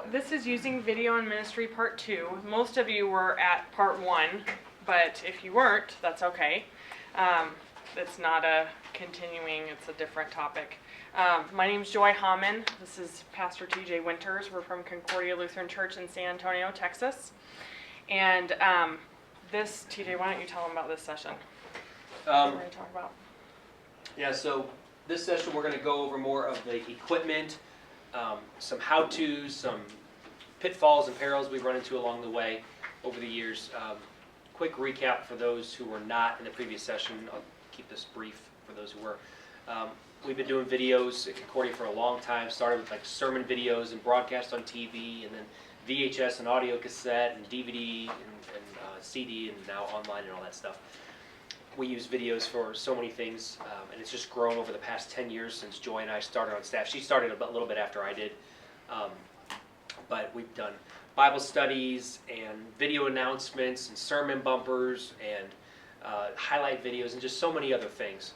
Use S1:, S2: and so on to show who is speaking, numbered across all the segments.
S1: So this is using video in ministry part 2. Most of you were at part 1, but if you weren't, that's okay. It's not a continuing, it's a different topic. My name's Joy Hammond. This is Pastor TJ Winters. We're from Concordia Lutheran Church in San Antonio, Texas. And this, TJ, why don't you tell them about this session? What we're going to talk about.
S2: Yeah, so this session we're going to go over more of the equipment, some how-tos, some pitfalls and perils we've run into along the way over the years. Quick recap for those who were not in the previous session. I'll keep this brief for those who were. We've been doing videos at Concordia for a long time. Started with like sermon videos and broadcast on TV, and then VHS and audio cassette and DVD and CD, and now online and all that stuff. We use videos for so many things, and it's just grown over the past 10 years since Joy and I started on staff. She started a little bit after I did, but we've done Bible studies and video announcements and sermon bumpers and highlight videos and just so many other things.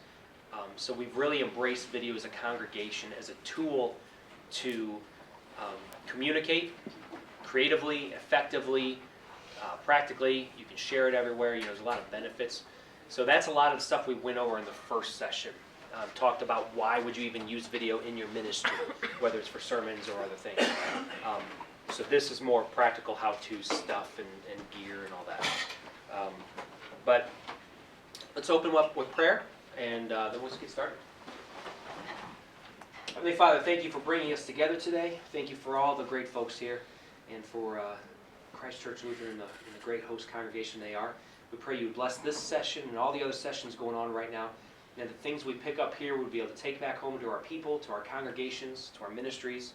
S2: So we've really embraced video as a congregation, as a tool to communicate creatively, effectively, practically. You can share it everywhere. There's a lot of benefits. So that's a lot of the stuff we went over in the first session. Talked about why would you even use video in your ministry, whether it's for sermons or other things. So this is more practical how-to stuff and gear and all that. But let's open up with prayer, and then let's get started. Heavenly Father, thank you for bringing us together today. Thank you for all the great folks here, and for Christ Church Lutheran and the great host congregation they are. We pray you bless this session and all the other sessions going on right now. And the things we pick up here we'll be able to take back home to our people, to our congregations, to our ministries,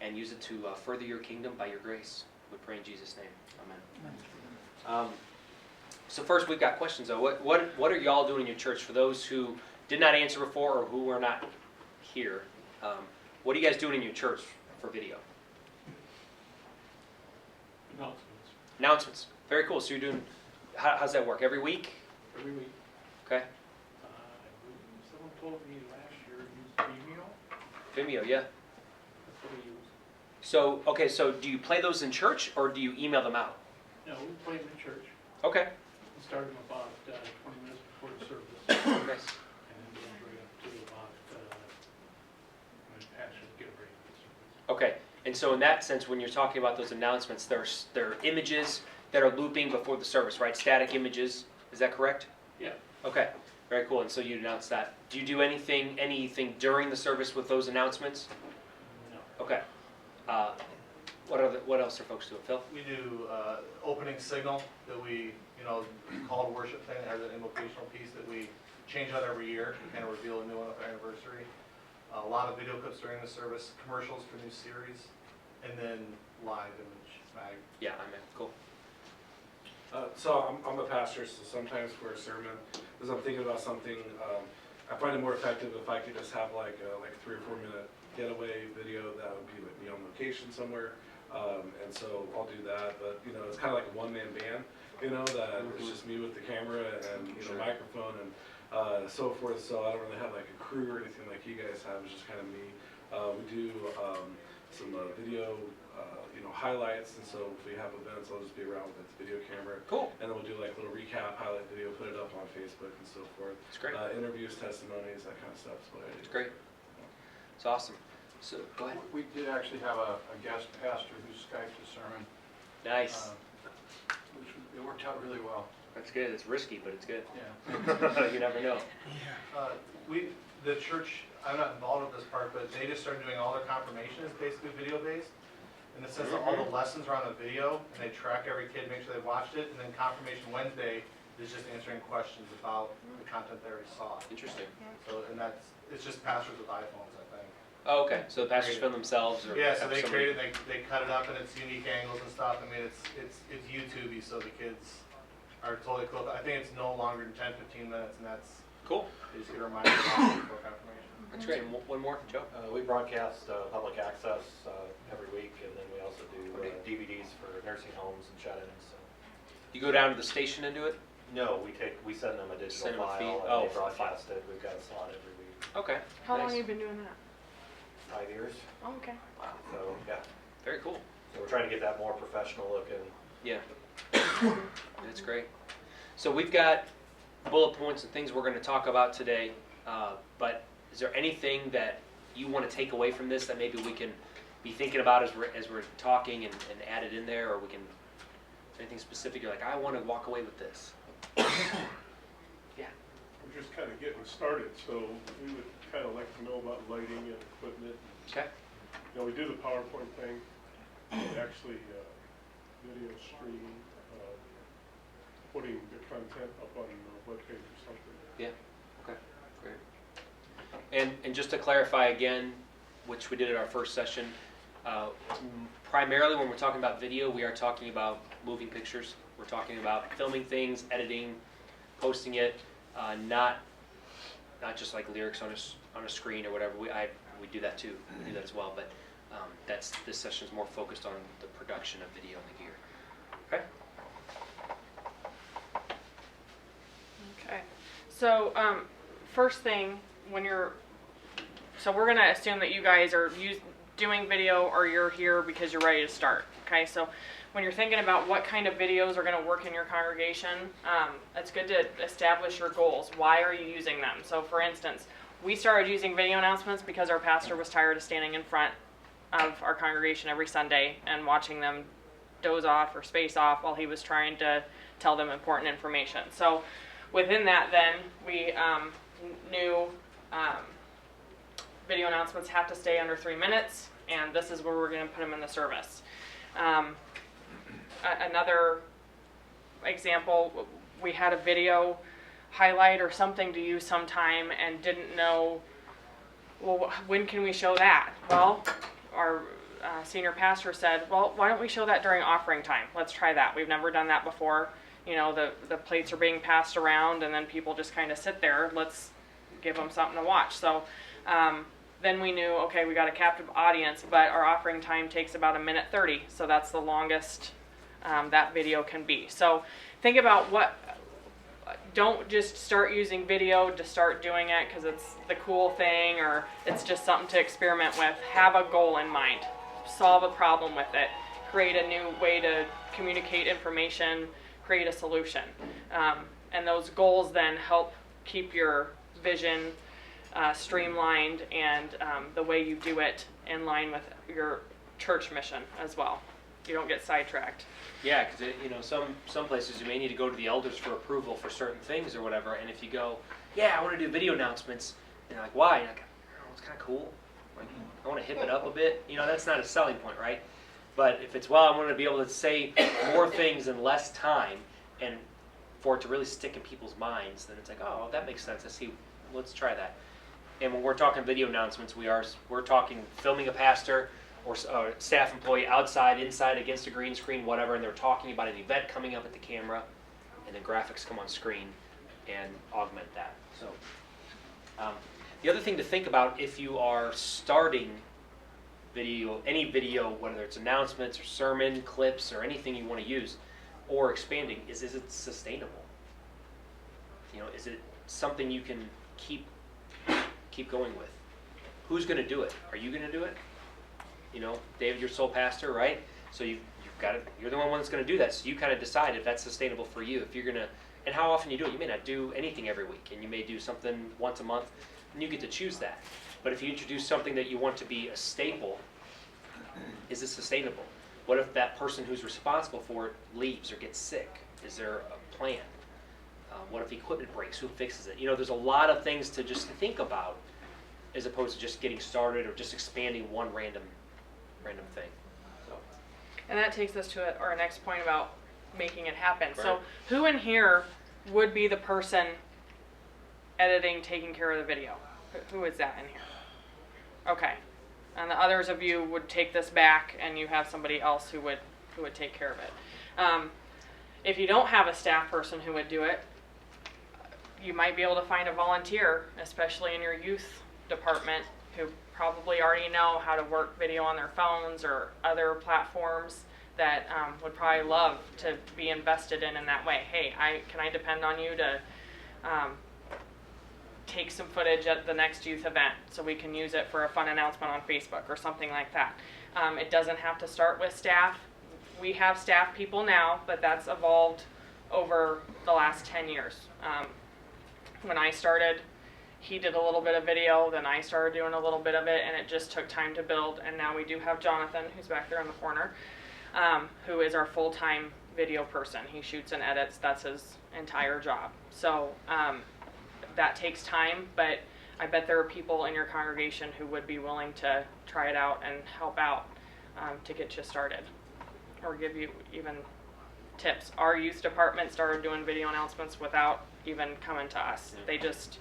S2: and use it to further your kingdom by your grace. We pray in Jesus' name. Amen. So first we've got questions though. What are y'all doing in your church? For those who did not answer before or who are not here, what are you guys doing in your church for video? Announcements. Very cool. So you're doing, how's that work? Every week?
S3: Every week.
S2: Okay.
S3: Someone told me last year use Vimeo.
S2: Vimeo, yeah.
S3: That's what we use.
S2: So, okay, so do you play those in church or do you email them out?
S3: No, we played in church.
S2: Okay.
S3: We started them about 20 minutes before the service.
S2: Nice.
S3: And then went right up to about when pastors get ready for the service.
S2: Okay. And so in that sense, when you're talking about those announcements, there are images that are looping before the service, right? Static images. Is that correct?
S3: Yeah.
S2: Okay. Very cool. And so you announce that. Do you do anything during the service with those announcements?
S3: No.
S2: Okay. What else are folks doing? Phil?
S4: We do opening signal that we, call to worship thing that has an invocational piece that we change out every year and reveal a new one with our anniversary. A lot of video clips during the service, commercials for new series, and then live image mag.
S2: Yeah, I'm in. Cool.
S5: So I'm a pastor, so sometimes for a sermon, as I'm thinking about something, I find it more effective if I could just have like a 3 or 4 minute getaway video that would be like me on location somewhere, and so I'll do that. But it's kind of like a one-man band, that it's just me with the camera and
S2: Sure.
S5: microphone and so forth. So I don't really have like a crew or anything like you guys have. It's just kind of me. We do some video. Highlights, and so if we have events, I'll just be around with the video camera.
S2: Cool.
S5: And then we'll do like a little recap, highlight video, put it up on Facebook and so forth.
S2: It's great.
S5: Interviews, testimonies, that kind of stuff is what I do.
S2: It's great. It's awesome. So go ahead.
S6: We did actually have a guest pastor who Skyped a sermon.
S2: Nice.
S6: Which it worked out really well.
S2: That's good. It's risky, but it's good.
S6: Yeah.
S2: You never know.
S4: The church, I'm not involved with this part, but they just started doing all their confirmation is basically video based. In the sense that all the lessons are on the video, and they track every kid, make sure they watched it, and then Confirmation Wednesday is just answering questions about the content they already saw.
S2: Interesting.
S4: So, and it's just pastors with iPhones, I think.
S2: Oh, okay. So the pastors film themselves, or
S4: Yeah, so
S2: have
S4: they
S2: somebody-
S4: created, they cut it up, and it's unique angles and stuff. I mean, it's YouTube-y, so the kids are totally cool. I think it's no longer than 10-15 minutes, and that's
S2: Cool.
S4: they just get a reminder before confirmation.
S2: That's great. And one more, Joe.
S7: We broadcast public access every week, and then we also do DVDs for nursing homes and shut-ins. So.
S2: You go down to the station and do it?
S7: No, we send them a digital
S2: Send them a
S7: file,
S2: feed?
S7: and
S2: Oh,
S7: they
S2: for the file.
S7: broadcast it. We've got a slot every week.
S2: Okay.
S1: How long
S2: Nice.
S1: have you been doing that?
S7: 5 years.
S1: Oh, okay.
S2: Wow.
S7: So yeah.
S2: Very cool.
S7: trying to get that more professional looking.
S2: Yeah, that's great. So we've got bullet points and things we're going to talk about today, but is there anything that you want to take away from this that maybe we can be thinking about as we're talking and add it in there, or we can, anything specific you're like, I want to walk away with this? Yeah.
S3: We're just kind of getting started, so we would kind of like to know about lighting and equipment.
S2: Okay.
S3: You know, we do the PowerPoint thing, but actually video stream, putting the content up on the webpage or something.
S2: Yeah. Okay. Great. And just to clarify again, which we did at our first session, primarily when we're talking about video, we are talking about moving pictures. We're talking about filming things, editing, posting it, not just like lyrics on a screen or whatever. We do that too. We do that as well. But this session is more focused on the production of video and the gear. Okay.
S1: Okay. So first thing, so we're gonna assume that you guys are doing video or you're here because you're ready to start. Okay. So when you're thinking about what kind of videos are going to work in your congregation, it's good to establish your goals. Why are you using them? So for instance, we started using video announcements because our pastor was tired of standing in front of our congregation every Sunday and watching them doze off or space off while he was trying to tell them important information. So within that, then, we knew video announcements have to stay under 3 minutes, and this is where we're going to put them in the service. Another example, we had a video highlight or something to use sometime and didn't know, well, when can we show that? Well, our senior pastor said, well, why don't we show that during offering time? Let's try that. We've never done that before. You know, the plates are being passed around and then people just kind of sit there. Let's give them something to watch. So then we knew, okay, we got a captive audience, but our offering time takes about 1:30, so that's the longest that video can be. So think about don't just start using video to start doing it because it's the cool thing or it's just something to experiment with. Have a goal in mind. Solve a problem with it. Create a new way to communicate information. Create a solution. And those goals then help keep your vision streamlined and the way you do it in line with your church mission as well. You don't get sidetracked.
S2: Yeah, because some places you may need to go to the elders for approval for certain things or whatever, and if you go, yeah, I want to do video announcements, and you're like, why? You're like, oh, it's kind of cool. Like, I want to hip it up a bit. That's not a selling point, right? But if it's, well, I want to be able to say more things in less time, and for it to really stick in people's minds, then it's like, oh, that makes sense. I see. Let's try that. And when we're talking video announcements, we're talking filming a pastor or staff employee outside, inside, against a green screen, whatever, and they're talking about an event coming up at the camera, and then graphics come on screen and augment that. So the other thing to think about if you are starting video, any video, whether it's announcements or sermon clips or anything you want to use, or expanding, is it sustainable? Is it something you can keep going with? Who's going to do it? Are you going to do it? David, you're sole pastor, right? So you've got it. You're the one that's going to do that. So you kind of decide if that's sustainable for you. If you're going to, and how often you do it. You may not do anything every week, and you may do something once a month, and you get to choose that. But if you introduce something that you want to be a staple, is it sustainable? What if that person who's responsible for it leaves or gets sick? Is there a plan? What if equipment breaks? Who fixes it? There's a lot of things to just think about as opposed to just getting started or just expanding one random thing. So.
S1: And that takes us to our next point about making it happen.
S2: Right.
S1: So who in here would be the person editing, taking care of the video? Who is that in here? Okay. And the others of you would take this back and you have somebody else who would take care of it. If you don't have a staff person who would do it, you might be able to find a volunteer, especially in your youth department, who probably already know how to work video on their phones or other platforms that would probably love to be invested in that way. Hey, can I depend on you to take some footage at the next youth event so we can use it for a fun announcement on Facebook or something like that. It doesn't have to start with staff. We have staff people now, but that's evolved over the last 10 years. When I started, he did a little bit of video, then I started doing a little bit of it, and it just took time to build. And now we do have Jonathan, who's back there in the corner, who is our full-time video person. He shoots and edits. That's his entire job. So that takes time, but I bet there are people in your congregation who would be willing to try it out and help out to get you started, or give you even tips. Our youth department started doing video announcements without even coming to us. They just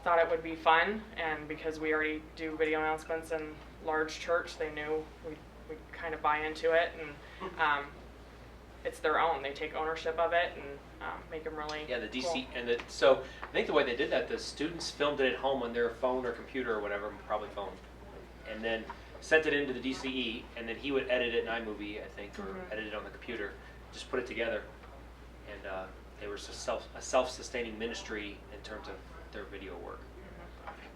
S1: thought it would be fun, and because we already do video announcements in large church, they knew we'd kind of buy into it, and it's their own. They take ownership of it and make them really
S2: The DC,
S1: cool.
S2: and so I think the way they did that, the students filmed it at home on their phone or computer or whatever, probably phone, and then sent it into the DCE, and then he would edit it in iMovie, I think, or edit it on the computer, just put it together, and they were a self-sustaining ministry in terms of their video work.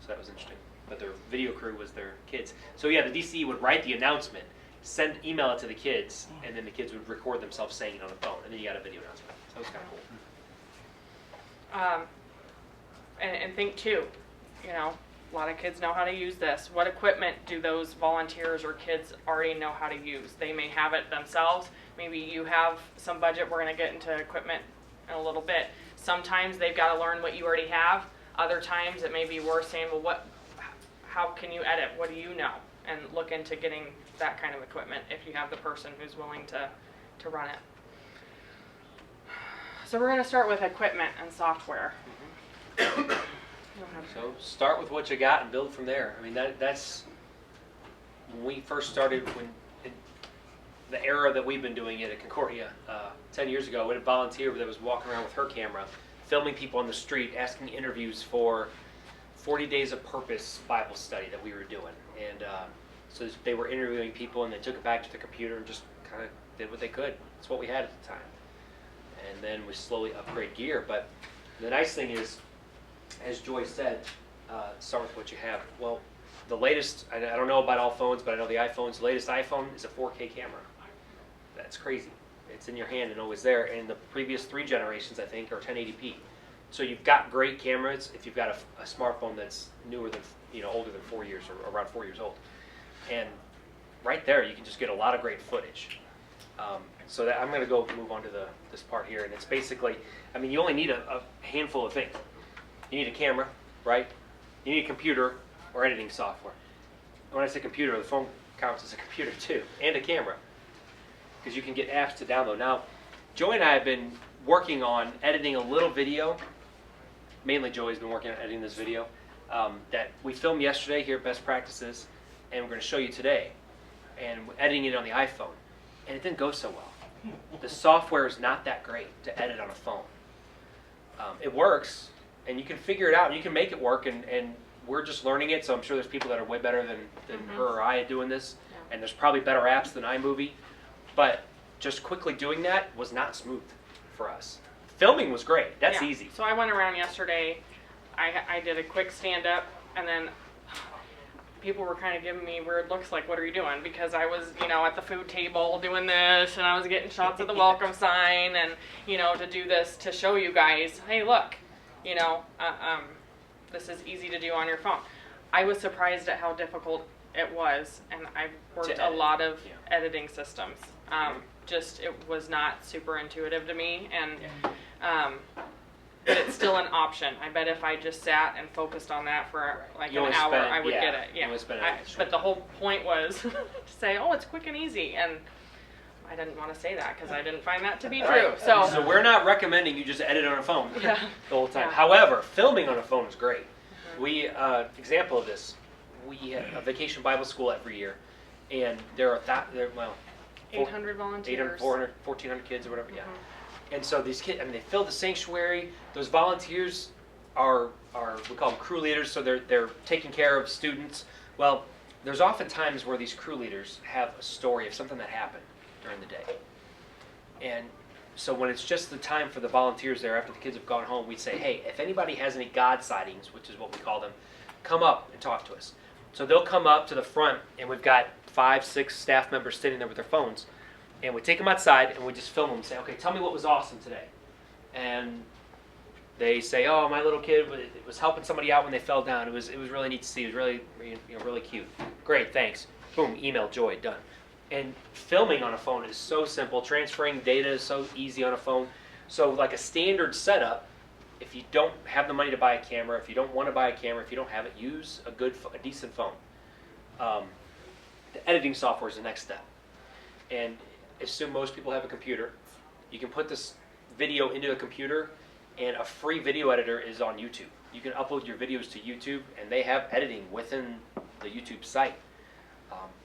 S2: So that was interesting. But their video crew was their kids. So yeah, the DCE would write the announcement, email it to the kids, and then the kids would record themselves saying it on the phone, and then you got a video announcement. So that was kind of cool.
S1: And think too, you know, a lot of kids know how to use this. What equipment do those volunteers or kids already know how to use? They may have it themselves. Maybe you have some budget. We're going to get into equipment in a little bit. Sometimes they've got to learn what you already have. Other times it may be worth saying, well, how can you edit? What do you know? And look into getting that kind of equipment if you have the person who's willing to run it. So we're going to start with equipment and software.
S2: So start with what you got and build from there. I mean, that's when we first started, in the era that we've been doing it at Concordia, 10 years ago, we had a volunteer that was walking around with her camera, filming people on the street, asking interviews for 40 Days of Purpose Bible study that we were doing. And so they were interviewing people, and they took it back to the computer and just kind of did what they could. That's what we had at the time. And then we slowly upgrade gear. But the nice thing is, as Joy said, start with what you have. Well, the latest, I don't know about all phones, but I know the latest iPhone is a 4K camera. That's crazy. It's in your hand and always there. And the previous 3 generations, I think, are 1080p. So you've got great cameras if you've got a smartphone that's newer than, older than 4 years or around 4 years old. And right there, you can just get a lot of great footage. So that I'm going to move on to this part here, and it's basically, I mean, you only need a handful of things. You need a camera, right? You need a computer or editing software. When I say computer, the phone counts as a computer too, and a camera, because you can get apps to download. Now, Joy and I have been working on editing a little video. Mainly Joy's been working on editing this video that we filmed yesterday here at Best Practices, and we're going to show you today, and editing it on the iPhone. And it didn't go so well. The software is not that great to edit on a phone. It works, and you can figure it out, and you can make it work, and we're just learning it, so I'm sure there's people that are way better than her or I at doing this, and there's probably better apps than iMovie, but just quickly doing that was not smooth for us. Filming was great. That's easy.
S1: So I went around yesterday, I did a quick stand-up, and then people were kind of giving me weird looks like, what are you doing? Because I was, at the food table doing this, and I was getting shots of the welcome sign, and, to do this to show you guys, hey, look, this is easy to do on your phone. I was surprised at how difficult it was, and I've worked a lot of editing systems. It was not super intuitive to me, and but it's still an option. I bet if I just sat and focused on that for like an hour, I would get it. Yeah. But the whole point was to say, oh, it's quick and easy, and I didn't want to say that because I didn't find that to be true.
S2: Right. So we're not recommending you just edit on a phone the whole time.
S1: Yeah.
S2: However, filming on a phone is great. We example of this. We have a vacation Bible school every year, and there are
S1: 800 volunteers.
S2: 400, 1,400 kids or whatever. Yeah. And so these kids, they fill the sanctuary. Those volunteers are we call them crew leaders, so they're taking care of students. Well, there's often times where these crew leaders have a story of something that happened during the day. And so when it's just the time for the volunteers there, after the kids have gone home, we say, hey, if anybody has any God sightings, which is what we call them, come up and talk to us. So they'll come up to the front, and we've got 5, 6 staff members sitting there with their phones, and we take them outside and we just film them and say, okay, tell me what was awesome today. And they say, oh, my little kid was helping somebody out when they fell down. It was really neat to see. It was really, really cute. Great, thanks. Boom, email, joy, done. And filming on a phone is so simple. Transferring data is so easy on a phone. So like a standard setup, if you don't have the money to buy a camera, if you don't want to buy a camera, if you don't have it, use a decent phone. The editing software is the next step. And assume most people have a computer. You can put this video into a computer, and a free video editor is on YouTube. You can upload your videos to YouTube, and they have editing within the YouTube site.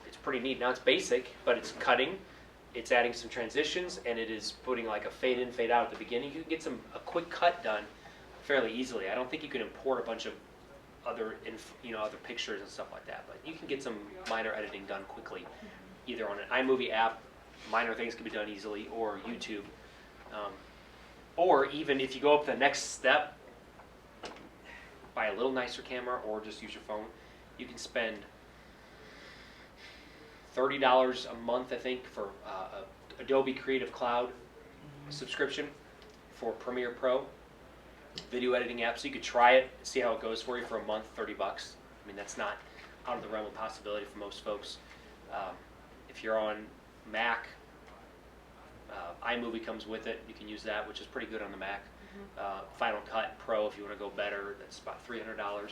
S2: It's pretty neat. Now it's basic, but it's cutting, it's adding some transitions, and it is putting like a fade in, fade out at the beginning. You can get a quick cut done fairly easily. I don't think you can import a bunch of other pictures and stuff like that, but you can get some minor editing done quickly, either on an iMovie app. Minor things can be done easily, or YouTube. Or even if you go up the next step, buy a little nicer camera or just use your phone, you can spend $30 a month, I think, for Adobe Creative Cloud subscription for Premiere Pro video editing app. So you could try it, see how it goes for you for a month, $30. I mean, that's not out of the realm of possibility for most folks. If you're on Mac, iMovie comes with it. You can use that, which is pretty good on the Mac. Final Cut Pro, if you want to go better, that's about $300.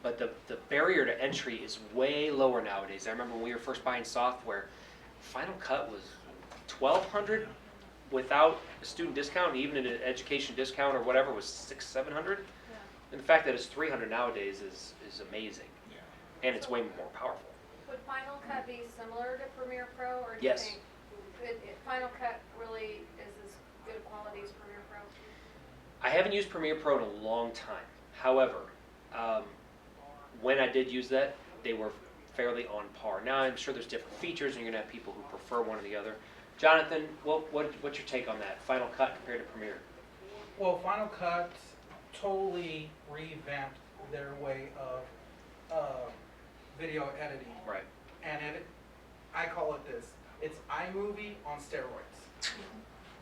S2: But the barrier to entry is way lower nowadays. I remember when we were first buying software, Final Cut was $1,200 without a student discount, even an education discount or whatever was $600, $700.
S8: Yeah.
S2: And the fact that it's $300 nowadays is amazing, and it's way more powerful.
S8: Would Final Cut be similar to Premiere Pro, or do
S2: Yes.
S8: you think Final Cut really is as good quality as Premiere Pro?
S2: I haven't used Premiere Pro in a long time. However, when I did use that, they were fairly on par. Now I'm sure there's different features, and you're going to have people who prefer one or the other. Jonathan, what's your take on that? Final Cut compared to Premiere?
S9: Well, Final Cut totally revamped their way of video editing.
S2: Right.
S9: And I call it this. It's iMovie on steroids.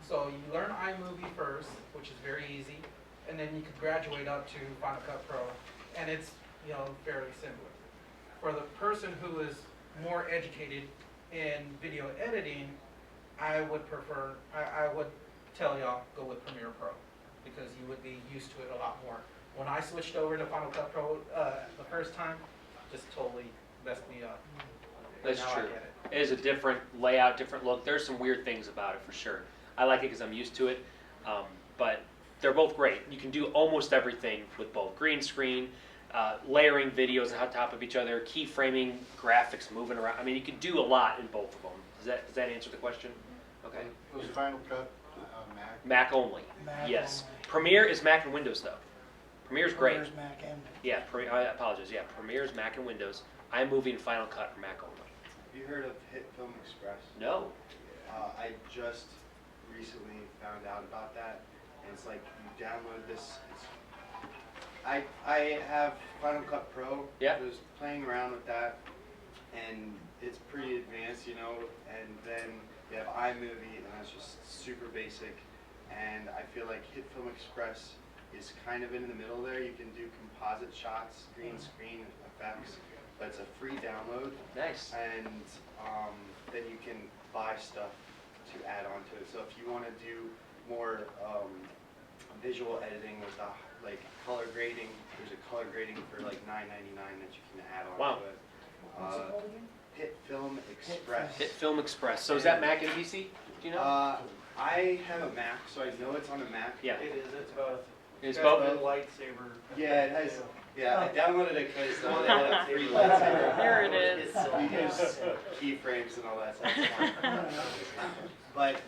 S9: So you learn iMovie first, which is very easy, and then you can graduate up to Final Cut Pro, and it's fairly similar. For the person who is more educated in video editing, I would tell y'all go with Premiere Pro, because you would be used to it a lot more. When I switched over to Final Cut Pro the first time, just totally messed me up.
S2: That's
S9: Now I
S2: true.
S9: get it.
S2: It is a different layout, different look. There's some weird things about it for sure. I like it because I'm used to it, but they're both great. You can do almost everything with both. Green screen, layering videos on top of each other, keyframing, graphics moving around. I mean, you can do a lot in both of them. Does that answer the question? Okay.
S6: Was Final Cut Mac?
S2: Mac only.
S10: Mac
S2: Yes.
S10: only.
S2: Premiere is Mac and Windows though. Premiere's great.
S10: Premiere's Mac and
S2: Yeah, I apologize. Yeah, Premiere's Mac and Windows. iMovie and Final Cut are Mac only.
S11: Have you heard of Hit Film Express?
S2: No.
S11: I just recently found out about that, and it's like you download this. I have Final Cut Pro.
S2: Yeah.
S11: I was playing around with that, and it's pretty advanced, and then you have iMovie, and it's just super basic, and I feel like Hit Film Express is kind of in the middle there. You can do composite shots, green screen effects, but it's a free download.
S2: Nice.
S11: And then you can buy stuff to add on to it. So if you want to do more visual editing with like color grading, there's a color grading for like $9.99 that you can add on
S2: Wow.
S11: to it.
S10: what's it called again?
S11: Hit Film Express.
S2: Hit Film Express. So is that Mac and PC? Do you know?
S11: I have a Mac, so I know it's on a Mac.
S2: Yeah.
S4: It is. It's both.
S2: It's
S11: got
S2: both.
S11: the
S4: lightsaber.
S11: Yeah, it has. Yeah, I downloaded it because
S1: There
S11: lightsaber.
S1: it is.
S11: You use keyframes and all that stuff. But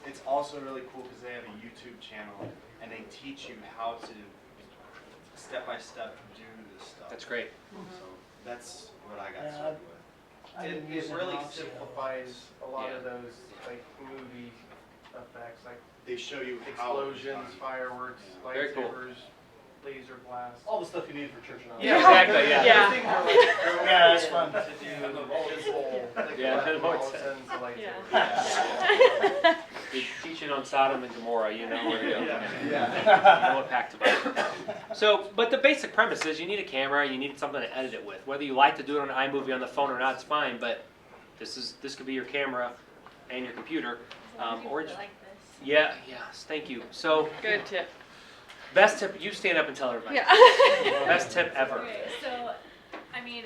S11: it's also really cool because they have a YouTube channel and they teach you how to step by step do this stuff.
S2: That's great.
S11: So that's what I got
S10: Yeah,
S11: started with.
S10: I've been
S4: It
S10: using
S4: really
S10: Oxy.
S4: simplifies a lot of
S2: Yeah.
S4: those like movie effects, like
S11: They show you how.
S4: explosions, fireworks,
S2: Very cool.
S4: lightsabers. laser blast, all the stuff you need for church and all.
S2: Yeah, exactly, yeah.
S1: Yeah.
S4: Those things are like, they're
S10: Yeah, it's fun.
S4: to do visible, like,
S2: Yeah,
S4: collecting
S2: no,
S4: all
S2: it's-
S4: the sins of lightsaber.
S1: Yeah.
S2: You're teaching on Sodom and Gomorrah, you know where to go.
S4: Yeah.
S2: You know what pack to buy. So, but the basic premise is you need a camera, you need something to edit it with. Whether you like to do it on an iMovie on the phone or not, it's fine, but this could be your camera and your computer. Or just,
S8: like this.
S2: yeah, yes, thank you. So,
S1: Good tip.
S2: best tip, you stand up and tell everybody.
S1: Yeah.
S2: Best tip ever.
S12: Okay, so, I mean,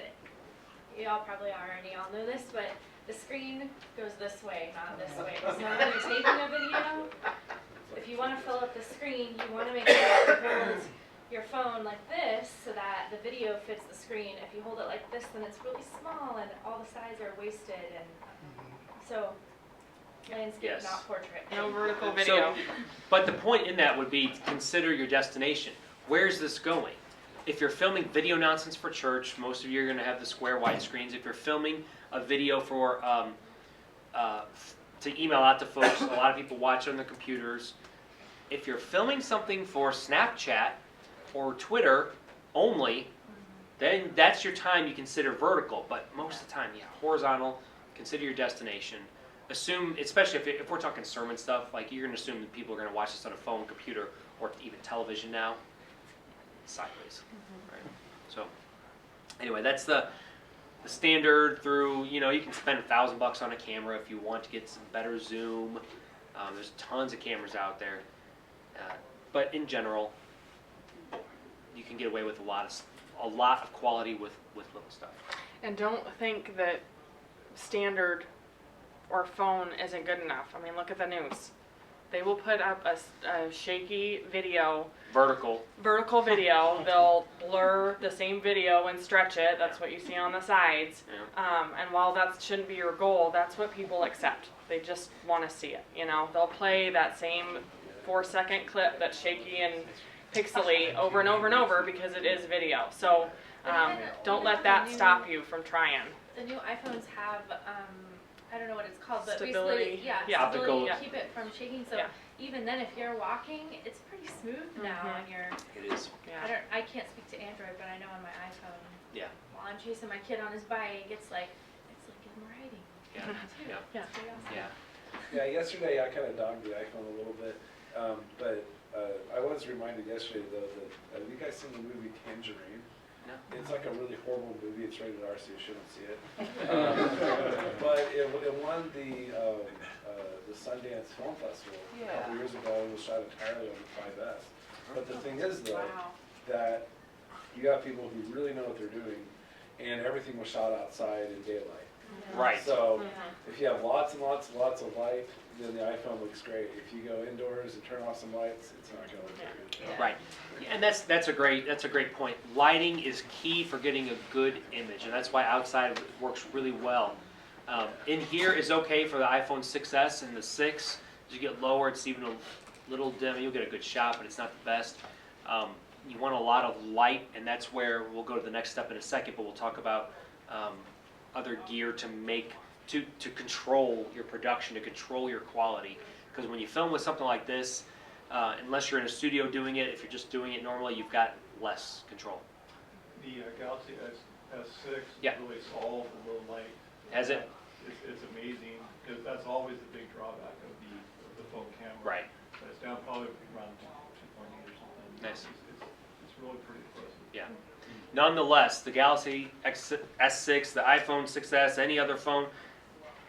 S12: y'all probably already all know this, but the screen goes this way, not this way. So when you're taking a video, if you want to fill up the screen, you want to make sure that you hold your phone like this so that the video fits the screen. If you hold it like this, then it's really small and all the sides are wasted. And so, landscape,
S2: Yes.
S12: not portrait.
S1: No vertical video.
S2: So, but the point in that would be to consider your destination. Where's this going? If you're filming video announcements for church, most of you are going to have the square widescreens. If you're filming a video for to email out to folks, a lot of people watch on their computers. If you're filming something for Snapchat or Twitter only, then that's your time you consider vertical. But most of the time, yeah, horizontal. Consider your destination. Assume, especially if we're talking sermon stuff, like you're going to assume that people are going to watch this on a phone, computer, or even television now. Sideways, right? So, anyway, that's the standard through. You know, you can spend $1,000 on a camera if you want to get some better zoom. There's tons of cameras out there, but in general, you can get away with a lot of quality with little stuff.
S1: And don't think that standard or phone isn't good enough. I mean, look at the news. They will put up a shaky video, vertical video. They'll blur the same video and stretch it. That's what you see on the sides.
S2: Yeah.
S1: And while that shouldn't be your goal, that's what people accept. They just want to see it. You know, they'll play that same 4-second clip that's shaky and pixely over and over and over because it is video. So don't let that stop you from trying.
S12: The new iPhones have, I don't know what it's called, but
S1: Stability.
S12: basically, yeah,
S1: Yeah.
S12: stability
S2: Optical.
S12: to keep it from shaking. So
S1: Yeah.
S12: even then, if you're walking, it's pretty smooth now
S1: Mhm.
S12: on your.
S2: It is.
S1: Yeah.
S12: I can't speak to Android, but I know on my iPhone.
S2: Yeah.
S12: While I'm chasing my kid on his bike, it's like I'm riding.
S2: Yeah.
S12: Too.
S2: Yeah.
S1: Yeah.
S12: It's pretty awesome.
S2: Yeah.
S5: Yeah, yesterday I kind of dogged the iPhone a little bit, but I was reminded yesterday though that have you guys seen the movie Tangerine?
S2: No.
S5: It's like a really horrible movie. It's rated R, so you shouldn't see it. But it won the Sundance Film Festival a couple years ago and was shot entirely on the 5S. But the thing is though,
S1: Wow.
S5: that you got people who really know what they're doing, and everything was shot outside in daylight.
S2: Right.
S5: So if you have lots and lots and lots of light, then the iPhone looks great. If you go indoors and turn off some lights, it's not going to look very good.
S12: Yeah.
S2: Right, and that's a great point. Lighting is key for getting a good image, and that's why outside works really well. In here is okay for the iPhone 6s and the 6. As you get lower, it's even a little dim. You'll get a good shot, but it's not the best. You want a lot of light, and that's where we'll go to the next step in a second. But we'll talk about other gear to control your production, to control your quality. Because when you film with something like this, unless you're in a studio doing it, if you're just doing it normally, you've got less control.
S6: The Galaxy S6
S2: Yeah.
S6: really solved the low light.
S2: Has it?
S6: It's amazing, because that's always the big drawback of the phone camera.
S2: Right.
S6: But it's down probably around 2.8 or something.
S2: Nice.
S6: It's really pretty impressive.
S2: Yeah. Nonetheless, the Galaxy S6, the iPhone 6s, any other phone,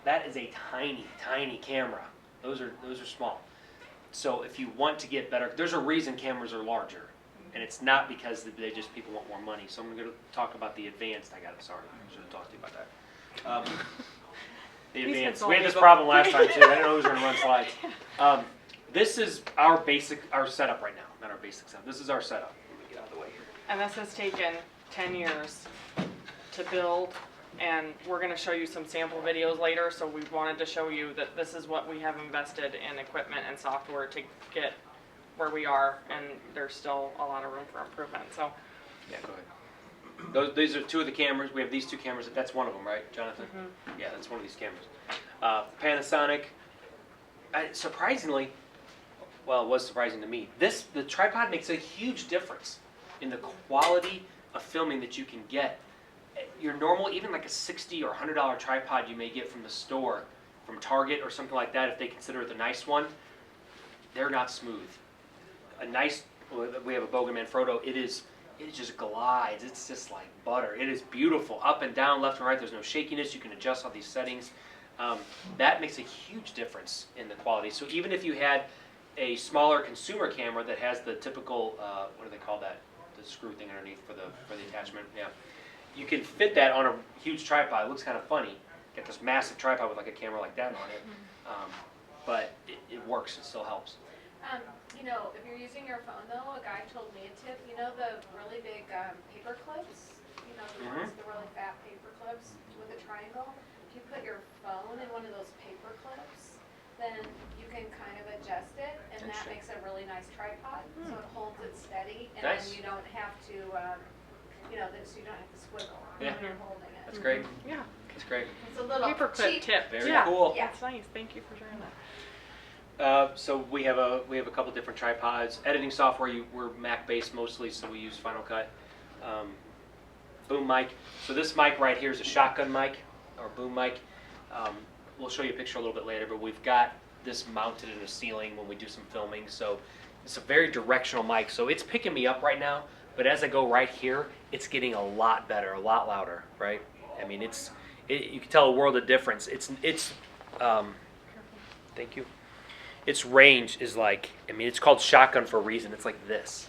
S2: that is a tiny, tiny camera. Those are small. So if you want to get better, there's a reason cameras are larger, and it's not because people want more money. So I'm going to talk about the advanced. I should have talked to you about that. The
S1: He's been
S2: advanced. We had this
S1: solving
S2: problem last time too. I didn't know who was going to run slides. This is our setup right now. Not our basic setup. This is our setup. Let me get out of the way here.
S1: And this has taken 10 years to build, and we're going to show you some sample videos later, so we wanted to show you that this is what we have invested in equipment and software to get where we are, and there's still a lot of room for improvement. So,
S2: Yeah, go ahead. These are two of the cameras. We have these two cameras. That's one of them, right, Jonathan? Yeah, that's one of these cameras. Panasonic. Surprisingly, well, it was surprising to me. The tripod makes a huge difference. in the quality of filming that you can get. Your normal, even like a $60 or $100 tripod you may get from the store, from Target or something like that, if they consider it the nice one, they're not smooth. A nice, we have a Bogan Manfrotto, it just glides, it's just like butter. It is beautiful, up and down, left and right, there's no shakiness, you can adjust all these settings. That makes a huge difference in the quality. So even if you had a smaller consumer camera that has the typical, what do they call that? The screw thing underneath for the attachment, yeah. You can fit that on a huge tripod, it looks kind of funny. Get this massive tripod with like a camera like that on it. But it works, it still helps.
S8: You know, if you're using your phone though, a guy told me a tip, you know the really big paper clips? You know, the ones, the really fat paper clips with a triangle? If you put your phone in one of those paper clips, then you can kind of adjust it, and that makes a really nice tripod. So it holds it steady, and then you don't have to, you know, so you don't have to squiggle when you're holding it.
S2: That's great.
S1: Yeah.
S2: That's great.
S8: It's a little
S1: Paperclip
S8: cheap.
S1: tip.
S2: Very
S1: yeah.
S2: cool.
S8: Yeah.
S1: That's nice. Thank you for sharing that.
S2: So we have a couple different tripods. Editing software, we're Mac based mostly, so we use Final Cut. Boom mic. So this mic right here is a shotgun mic or boom mic. We'll show you a picture a little bit later, but we've got this mounted in a ceiling when we do some filming. So it's a very directional mic. So it's picking me up right now, but as I go right here, it's getting a lot better, a lot louder, right? I mean, you can tell a world of difference. Thank you. Its range is like, I mean, it's called shotgun for a reason. It's like this.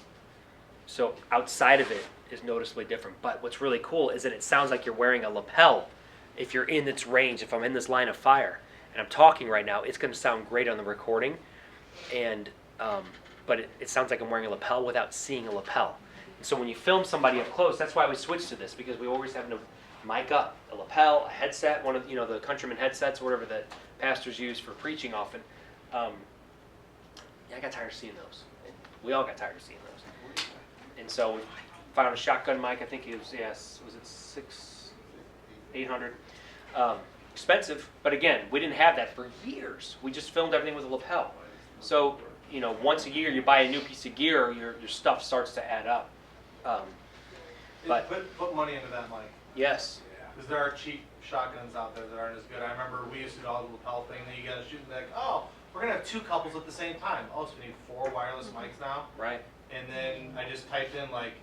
S2: So outside of it is noticeably different. But what's really cool is that it sounds like you're wearing a lapel. If you're in its range, if I'm in this line of fire and I'm talking right now, it's going to sound great on the recording. And but it sounds like I'm wearing a lapel without seeing a lapel. And so when you film somebody up close, that's why we switched to this, because we always have to mic up, a lapel, a headset, one of the countryman headsets, or whatever that pastors use for preaching often. I got tired of seeing those. We all got tired of seeing those. And so we found a shotgun mic. I think it was, was it $800? Expensive, but again, we didn't have that for years. We just filmed everything with a lapel. So, once a year you buy a new piece of gear, your stuff starts to add up. But
S4: Put money into that mic.
S2: yes.
S4: Because there are cheap shotguns out there that aren't as good. I remember we used to do all the lapel thing, then you gotta shoot and be like, oh, we're gonna have two couples at the same time. Oh, so we need 4 wireless mics now?
S2: Right.
S4: And then I just typed in like,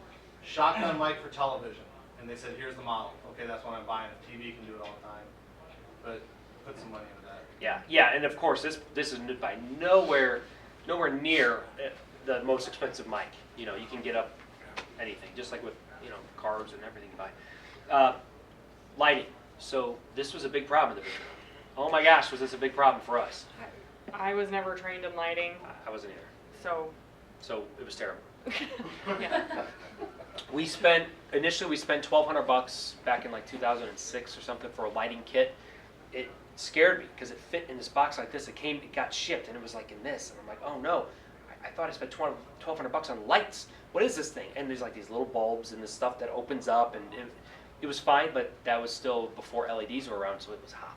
S4: shotgun mic for television. And they said, here's the model. Okay, that's what I'm buying. TV can do it all the time. But put some money into that.
S2: Yeah, and of course this is by nowhere near the most expensive mic. You can get up anything, just like with cars and everything you buy. Lighting. So this was a big problem in the beginning. Oh my gosh, was this a big problem for us?
S1: I was never trained in lighting,
S2: I wasn't either. So it was terrible.
S1: yeah.
S2: Initially we spent $1,200 back in like 2006 or something for a lighting kit. It scared me because it fit in this box like this. It got shipped and it was like in this, and I'm like, oh no, I thought I spent $1,200 on lights. What is this thing? And there's like these little bulbs and this stuff that opens up, and it was fine, but that was still before LEDs were around, so it was hot.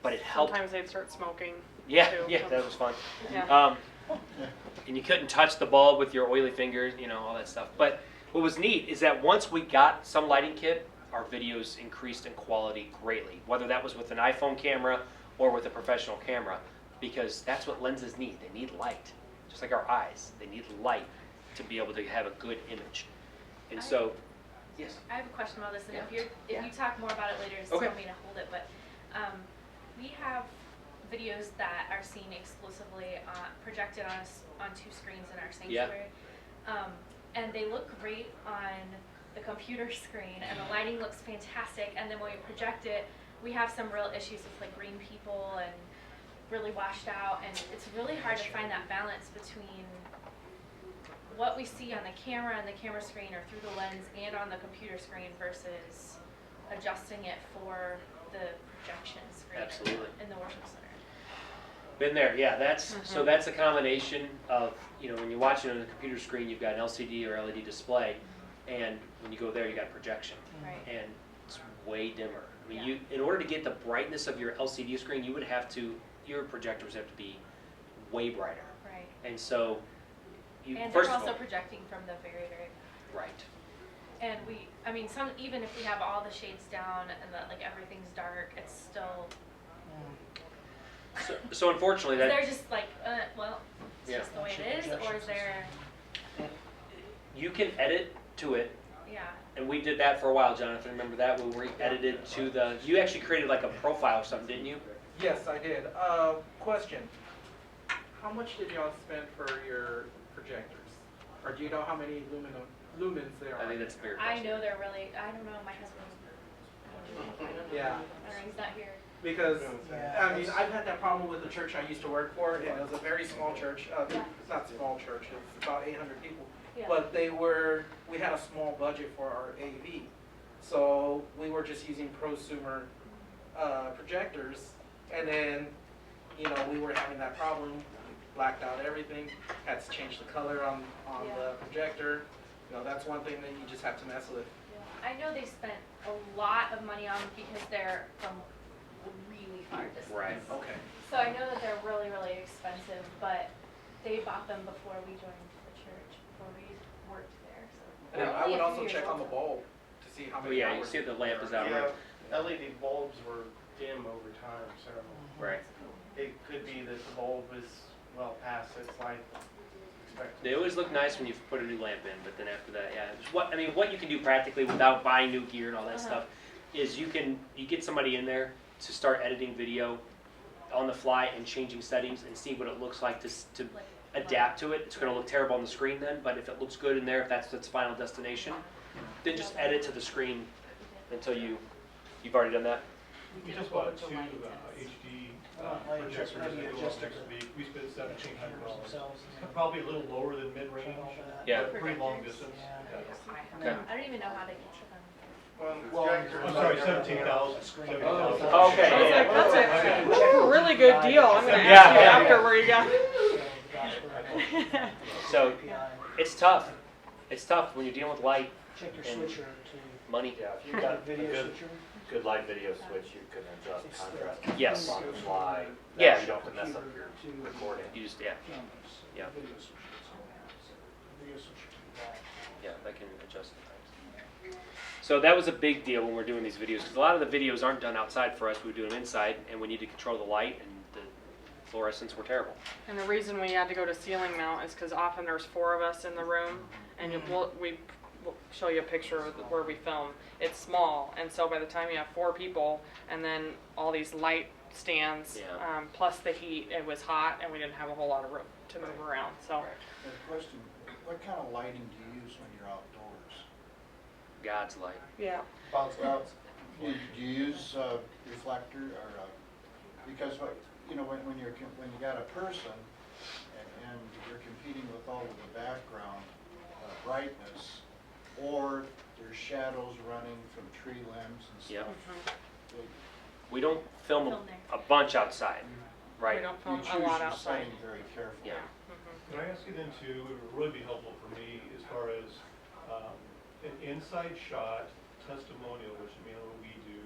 S2: But it helped.
S1: Sometimes they'd start smoking.
S2: Yeah,
S1: too.
S2: that was fun.
S1: Yeah.
S2: And you couldn't touch the bulb with your oily fingers, all that stuff. But what was neat is that once we got some lighting kit, our videos increased in quality greatly, whether that was with an iPhone camera or with a professional camera, because that's what lenses need. They need light, just like our eyes. They need light to be able to have a good image. And so, yes?
S12: I have a question about this, and
S2: Yeah.
S12: if you talk more about it later, just
S2: Okay.
S12: tell me to hold it, but we have videos that are seen exclusively projected on 2 screens in our sanctuary. And they look great on the computer screen, and the lighting looks fantastic, and then when we project it, we have some real issues with like green people and really washed out, and it's really hard to find that balance between what we see on the camera and the camera screen or through the lens and on the computer screen versus adjusting it for the projection screen
S2: Absolutely.
S12: in the worship center.
S2: Been there, yeah. So that's a combination of, when you're watching on the computer screen, you've got an LCD or LED display, and when you go there, you got projection,
S12: Right.
S2: and it's way dimmer. I mean, in order to get the brightness of your LCD screen, your projectors have to be way brighter.
S12: Right.
S2: And so
S12: And
S2: first
S12: they're
S2: of
S12: also
S2: all,
S12: projecting from the very, very back.
S2: right.
S12: And I mean, even if we have all the shades down and that like everything's dark, it's still,
S2: So unfortunately, that
S12: they're just like, well, it's
S2: Yeah.
S12: just the way it is, or is there,
S2: you can edit to it,
S12: yeah.
S2: and we did that for a while, Jonathan. Remember that when we edited to the? You actually created like a profile or something, didn't you?
S9: Yes, I did. Question. How much did y'all spend for your projectors? Or do you know how many lumens there are?
S2: I think that's a fair
S12: I
S2: question.
S12: know they're really, I don't know, my husband, I don't know.
S9: Yeah.
S12: I don't know, he's not here.
S9: Because, I mean, I've had that problem with the church I used to work for, and it was a very small church. It's not small church, it's about 800 people.
S12: Yeah.
S9: But we had a small budget for our AV. So we were just using prosumer projectors, and then, you know, we were having that problem. We blacked out everything, had to change the color on the projector. You know, that's one thing that you just have to mess with.
S12: Yeah. I know they spent a lot of money on them because they're from really far distance.
S2: Right.
S9: Okay.
S12: So I know that they're really, really expensive, but they bought them before we joined the church, before we worked there, so.
S9: And
S12: they're
S9: I
S12: only
S9: would
S12: a
S9: also
S12: few years
S9: check on
S12: old.
S9: the bulb to see how
S2: Oh
S9: many
S2: yeah, you
S9: hours.
S2: see if the lamp is out
S11: Yeah,
S2: right.
S6: LED bulbs were dim over time, so
S2: Right.
S6: it could be that the bulb is well past its life expectancy.
S2: They always look nice when you put a new lamp in, but then after that, yeah. What you can do practically without buying new gear and all that stuff is you get somebody in there to start editing video on the fly and changing settings and see what it looks like to
S12: Like,
S2: adapt to it. It's going to look terrible on the screen then, but if it looks good in there, if that's its final destination, then just edit to the screen until you've already done that.
S6: We just bought two HD projectors that go up next week. We spent $1,700. Probably a little lower than mid-range,
S2: Yeah.
S6: but pretty long distance.
S2: Okay.
S12: I don't even know how to get to them.
S6: I'm sorry, 17,000.
S2: Oh, okay.
S1: I was like,
S2: Yeah.
S1: that's a really good deal. I'm gonna ask
S2: Yeah,
S1: you
S2: yeah,
S1: after where you got.
S2: So it's tough. It's tough when you're dealing with light
S10: Check your
S2: and
S10: switcher to
S2: money.
S7: Yeah, if you've got a
S10: video
S7: good,
S10: switcher.
S7: good live video switch, you can adjust contrast
S2: Yes.
S7: on the fly. That
S2: Yeah.
S7: way You don't have to mess up your recording.
S2: You just
S10: Cameras.
S2: Yeah.
S10: Video switcher. So video switcher to the back.
S2: I can adjust the times. So that was a big deal when we're doing these videos because a lot of the videos aren't done outside for us. We do them inside, and we need to control the light and the fluorescents were terrible.
S1: And the reason we had to go to ceiling mount is because often there's 4 of us in the room, and we'll show you a picture of where we film. It's small, and so by the time you have 4 people, and then all these light stands,
S2: Yeah.
S1: plus the heat, it was hot, and we didn't have a whole lot of room to move around. So
S13: Question, what kind of lighting do you use when you're outdoors?
S2: God's light.
S1: yeah,
S13: Bounce outs. Do you use reflector or, because what, you know, when you got a person and you're competing with all of the background brightness, or there's shadows running from tree limbs and
S2: Yep.
S13: stuff.
S2: We don't film
S12: Film there.
S2: a bunch outside, right?
S1: we don't
S13: You
S1: film
S13: choose
S1: a lot
S13: your
S1: outside.
S13: setting very carefully.
S2: Yeah.
S6: Can I ask you then too, it would really be helpful for me as far as an inside shot testimonial, which I mean, what we do,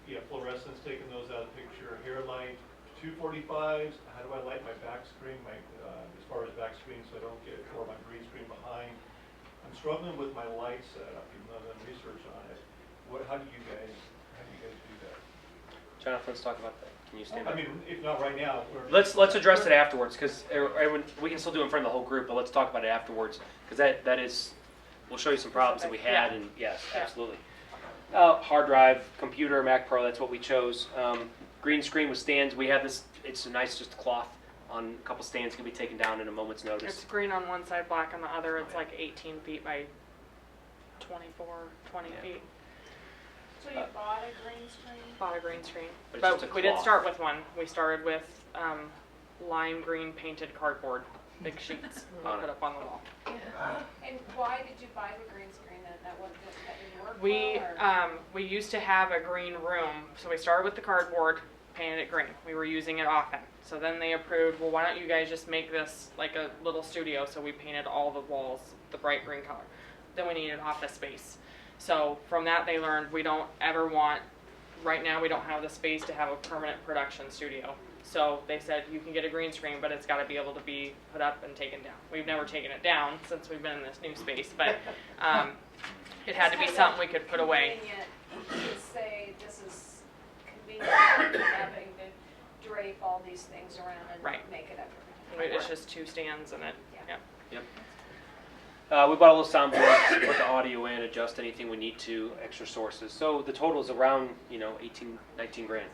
S6: you know, fluorescence, taking those out of the picture, hair light, 245s, how do I light my back screen, as far as back screen so I don't get, or my green screen behind. I'm struggling with my light setup, even though I've done research on it. How do you guys do that?
S2: Jonathan, let's talk about that. Can you stand up?
S6: I mean, if not right now,
S2: Let's address it afterwards because we can still do it in front of the whole group, but let's talk about it afterwards because that is, we'll show you some problems that we had and yes, absolutely. Hard drive, computer, Mac Pro, that's what we chose. Green screen with stands. We have this. It's a nice just cloth on a couple stands can be taken down in a moment's notice.
S1: It's green on one side, black on the other. It's like 18 feet by 20 feet.
S8: So you bought a green screen?
S1: Bought a green screen.
S2: But it's
S1: But
S2: just a
S1: we didn't
S2: cloth.
S1: start with one. We started with lime green painted cardboard, big sheets, we
S2: On it.
S1: put up on the wall.
S8: And why did you buy the green screen then? That didn't work
S1: We
S8: well, or?
S1: we used to have a green room, so we started with the cardboard, painted it green. We were using it often. So then they approved, well, why don't you guys just make this like a little studio? So we painted all the walls the bright green color. Then we needed office space. So from that they learned we don't ever want right now we don't have the space to have a permanent production studio. So they said you can get a green screen, but it's got to be able to be put up and taken down. We've never taken it down since we've been in this new space, but it had to be something we could put away.
S8: Convenient to say this is convenient having to drape all these things around and
S1: Right.
S8: make it up.
S1: It's just two stands and it, yeah.
S2: Yep. We bought a little soundboard to put the audio in, adjust anything we need to, extra sources. So the total is around, 18, 19 grand.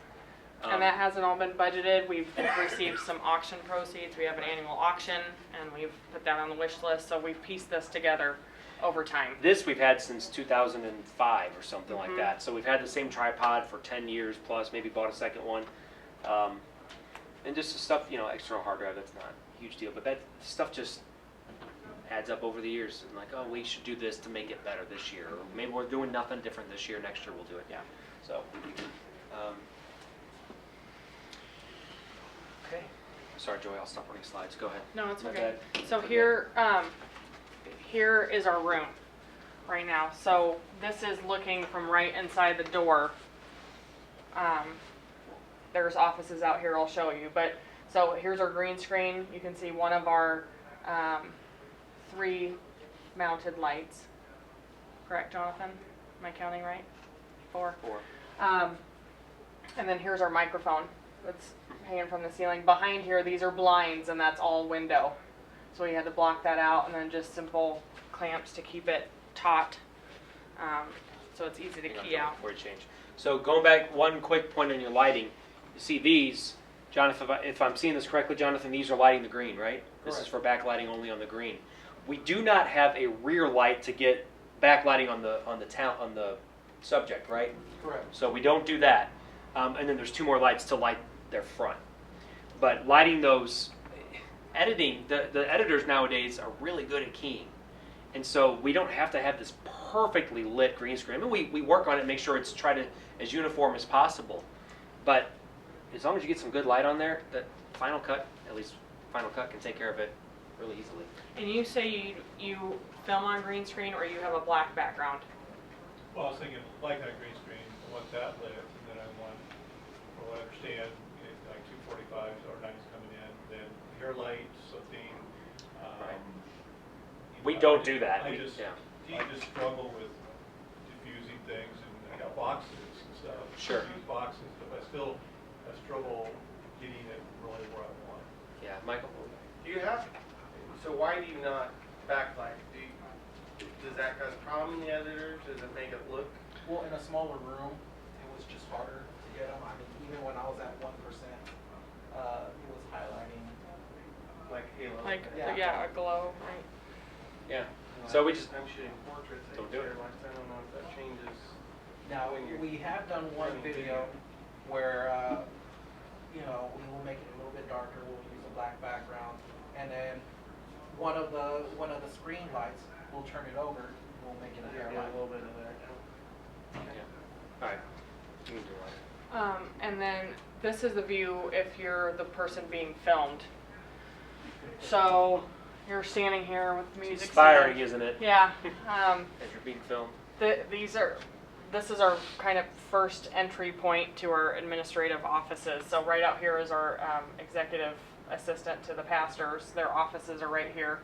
S1: And that hasn't all been budgeted. We've received some auction proceeds. We have an annual auction and we've put that on the wish list. So we've pieced this together over time.
S2: This we've had since 2005 or something like
S1: Mhm.
S2: that. So we've had the same tripod for 10 years plus, maybe bought a second one. And just the stuff, external hard drive, that's not a huge deal. But that stuff just adds up over the years. And like, oh, we should do this to make it better this year. Or maybe we're doing nothing different this year. Next year we'll do it.
S1: Yeah.
S2: So, okay. Sorry, Joey, I'll stop running slides. Go ahead.
S1: No, it's
S2: My
S1: okay.
S2: bad.
S1: So here is our room right now. So this is looking from right inside the door. There's offices out here I'll show you. But so here's our green screen. You can see one of our 3 mounted lights. Correct, Jonathan? Am I counting right? 4?
S2: 4.
S1: And then here's our microphone that's hanging from the ceiling. Behind here, these are blinds, and that's all window. So we had to block that out, and then just simple clamps to keep it taut, so it's easy to key out.
S2: Before you change. So going back, one quick point on your lighting. You see these, Jonathan, if I'm seeing this correctly, Jonathan, these are lighting the green, right? This is for backlighting only on the green. We do not have a rear light to get backlighting on the subject, right?
S9: Correct.
S2: So we don't do that. And then there's 2 more lights to light their front. But lighting those, editing, the editors nowadays are really good at keying. And so we don't have to have this perfectly lit green screen. I mean, we work on it and make sure it's as uniform as possible. But as long as you get some good light on there, that Final Cut can take care of it really easily.
S1: And you say you film on green screen, or you have a black background?
S6: Well, I was thinking, like that green screen, I want that lit, and then I want, from what I understand, like 245s or 90s coming in, then hair light, something.
S2: Right. We don't do that.
S6: I just struggle with diffusing things, and I got boxes and stuff.
S2: Sure.
S6: Use boxes, but I struggle getting it really where I want.
S2: Yeah, Michael?
S14: So why do you not backlight? Does that cause a problem in the editor? Does it make it look?
S9: Well, in a smaller room, it was just harder to get them. I mean, even when I was at 1%, it was highlighting.
S14: Like halo?
S1: Yeah, a glow, right?
S2: Yeah. So we just
S14: I'm shooting portraits.
S2: don't do it.
S14: Lights. I don't know if that changes.
S9: Now, we have done one video where, we will make it a little bit darker. We'll use a black background, and then one of the screen lights, we'll turn it over. We'll make it a hair
S14: Yeah,
S9: light.
S14: a little bit of that.
S2: All right. You can do it.
S1: And then this is the view if you're the person being filmed. So you're standing here with music.
S2: It's inspiring, isn't it?
S1: Yeah.
S2: As you're being filmed.
S1: This is our kind of first entry point to our administrative offices. So right out here is our executive assistant to the pastors. Their offices are right here.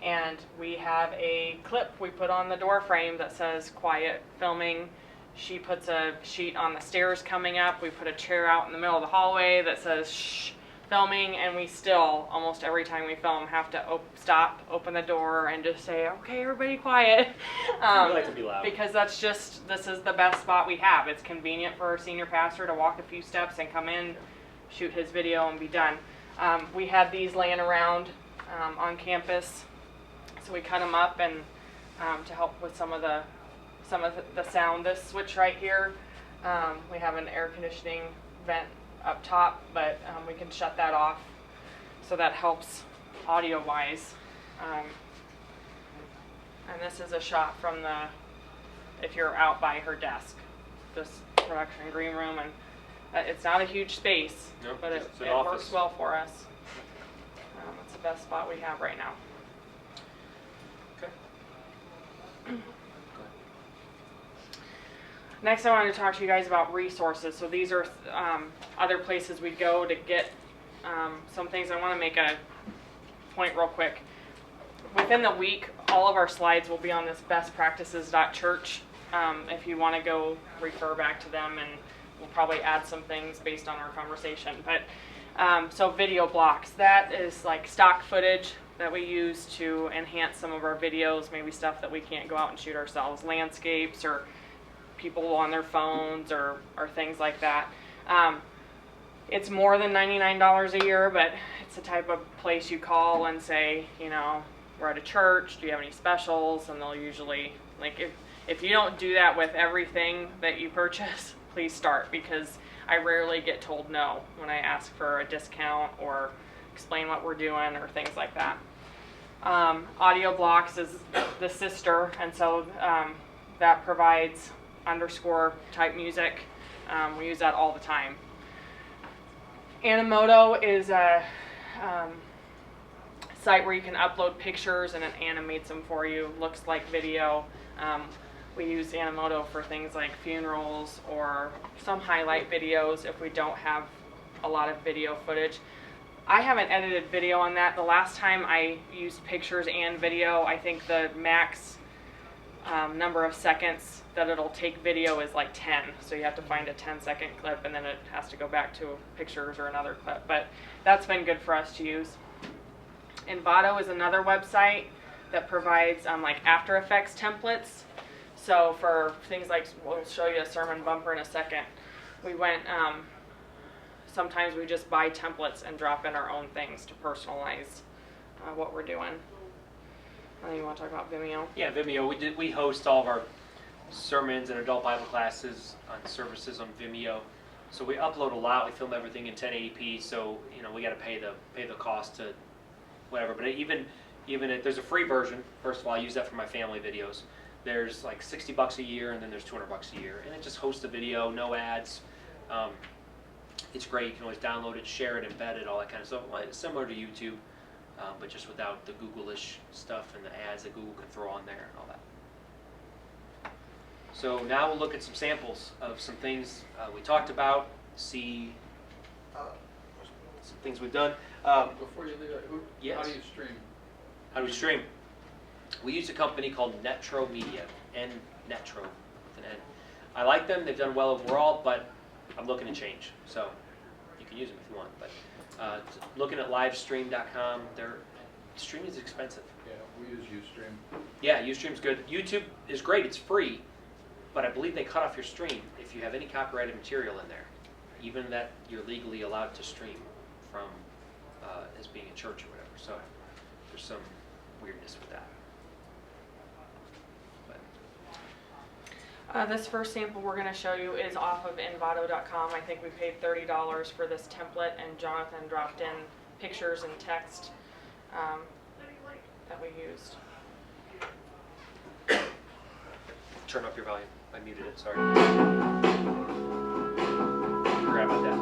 S1: And we have a clip we put on the door frame that says quiet filming. She puts a sheet on the stairs coming up. We put a chair out in the middle of the hallway that says shh, filming, and we still, almost every time we film, have to stop, open the door, and just say, okay, everybody quiet.
S2: We like to be loud.
S1: Because this is the best spot we have. It's convenient for our senior pastor to walk a few steps and come in, shoot his video, and be done. We had these laying around on campus, so we cut them up and to help with some of the sound. This switch right here, we have an air conditioning vent up top, but we can shut that off, so that helps audio wise. And this is a shot from if you're out by her desk, this production green room, and it's not a huge space,
S2: Nope,
S1: but it
S2: it's an office.
S1: works well for us. It's the best spot we have right now.
S2: Okay.
S1: Next, I wanted to talk to you guys about resources. So these are other places we go to get some things. I want to make a point real quick. Within the week, all of our slides will be on this bestpractices.church. If you want to go refer back to them, and we'll probably add some things based on our conversation. But so video blocks, that is like stock footage that we use to enhance some of our videos, maybe stuff that we can't go out and shoot ourselves, landscapes or people on their phones or things like that. It's more than $99 a year, but it's the type of place you call and say, you know, we're at a church, do you have any specials? And they'll usually, like, if you don't do that with everything that you purchase, please start, because I rarely get told no when I ask for a discount or explain what we're doing or things like that. Audio blocks is the sister, and so that provides underscore type music. We use that all the time. Animoto is a site where you can upload pictures and it animates them for you. Looks like video. We use Animoto for things like funerals or some highlight videos if we don't have a lot of video footage. I haven't edited video on that. The last time I used pictures and video, I think the max number of seconds that it'll take video is like 10. So you have to find a 10-second clip and then it has to go back to pictures or another clip. But that's been good for us to use. Envato is another website that provides like After Effects templates. So for things like, we'll show you a sermon bumper in a second. We went, sometimes we just buy templates and drop in our own things to personalize what we're doing. You want to talk about Vimeo?
S2: Yeah, Vimeo. We host all of our sermons and adult Bible classes on services on Vimeo. So we upload a lot. We film everything in 1080p. So you know we got to pay the cost to whatever. But even if there's a free version, first of all, I use that for my family videos. There's like $60 a year, and then there's $200 a year, and it just hosts the video, no ads. It's great. You can always download it, share it, embed it, all that kind of stuff. It's similar to YouTube, but just without the Google-ish stuff and the ads that Google can throw on there and all that. So now we'll look at some samples of some things we talked about, see some things we've done.
S15: Before you leave that,
S2: Yes.
S15: how do you stream?
S2: How do we stream? We use a company called Netro Media, Netro with an N. I like them. They've done well overall, but I'm looking to change. So you can use them if you want. But looking at livestream.com, their streaming is expensive.
S15: Yeah, we use Ustream.
S2: Yeah, Ustream's good. YouTube is great. It's free, but I believe they cut off your stream if you have any copyrighted material in there, even that you're legally allowed to stream from as being a church or whatever. So there's some weirdness with that.
S1: This first sample we're going to show you is off of envato.com. I think we paid $30 for this template, and Jonathan dropped in pictures and text that we used.
S2: Turn up your volume. I muted it, sorry. Forgot about that.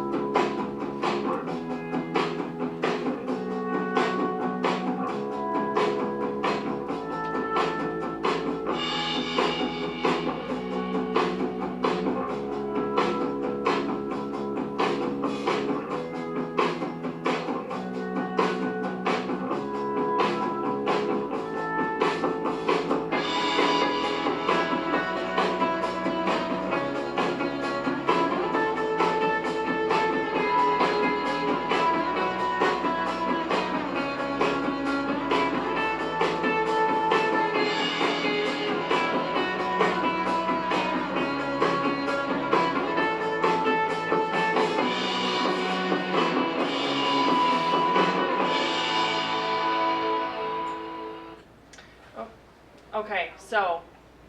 S1: Okay, so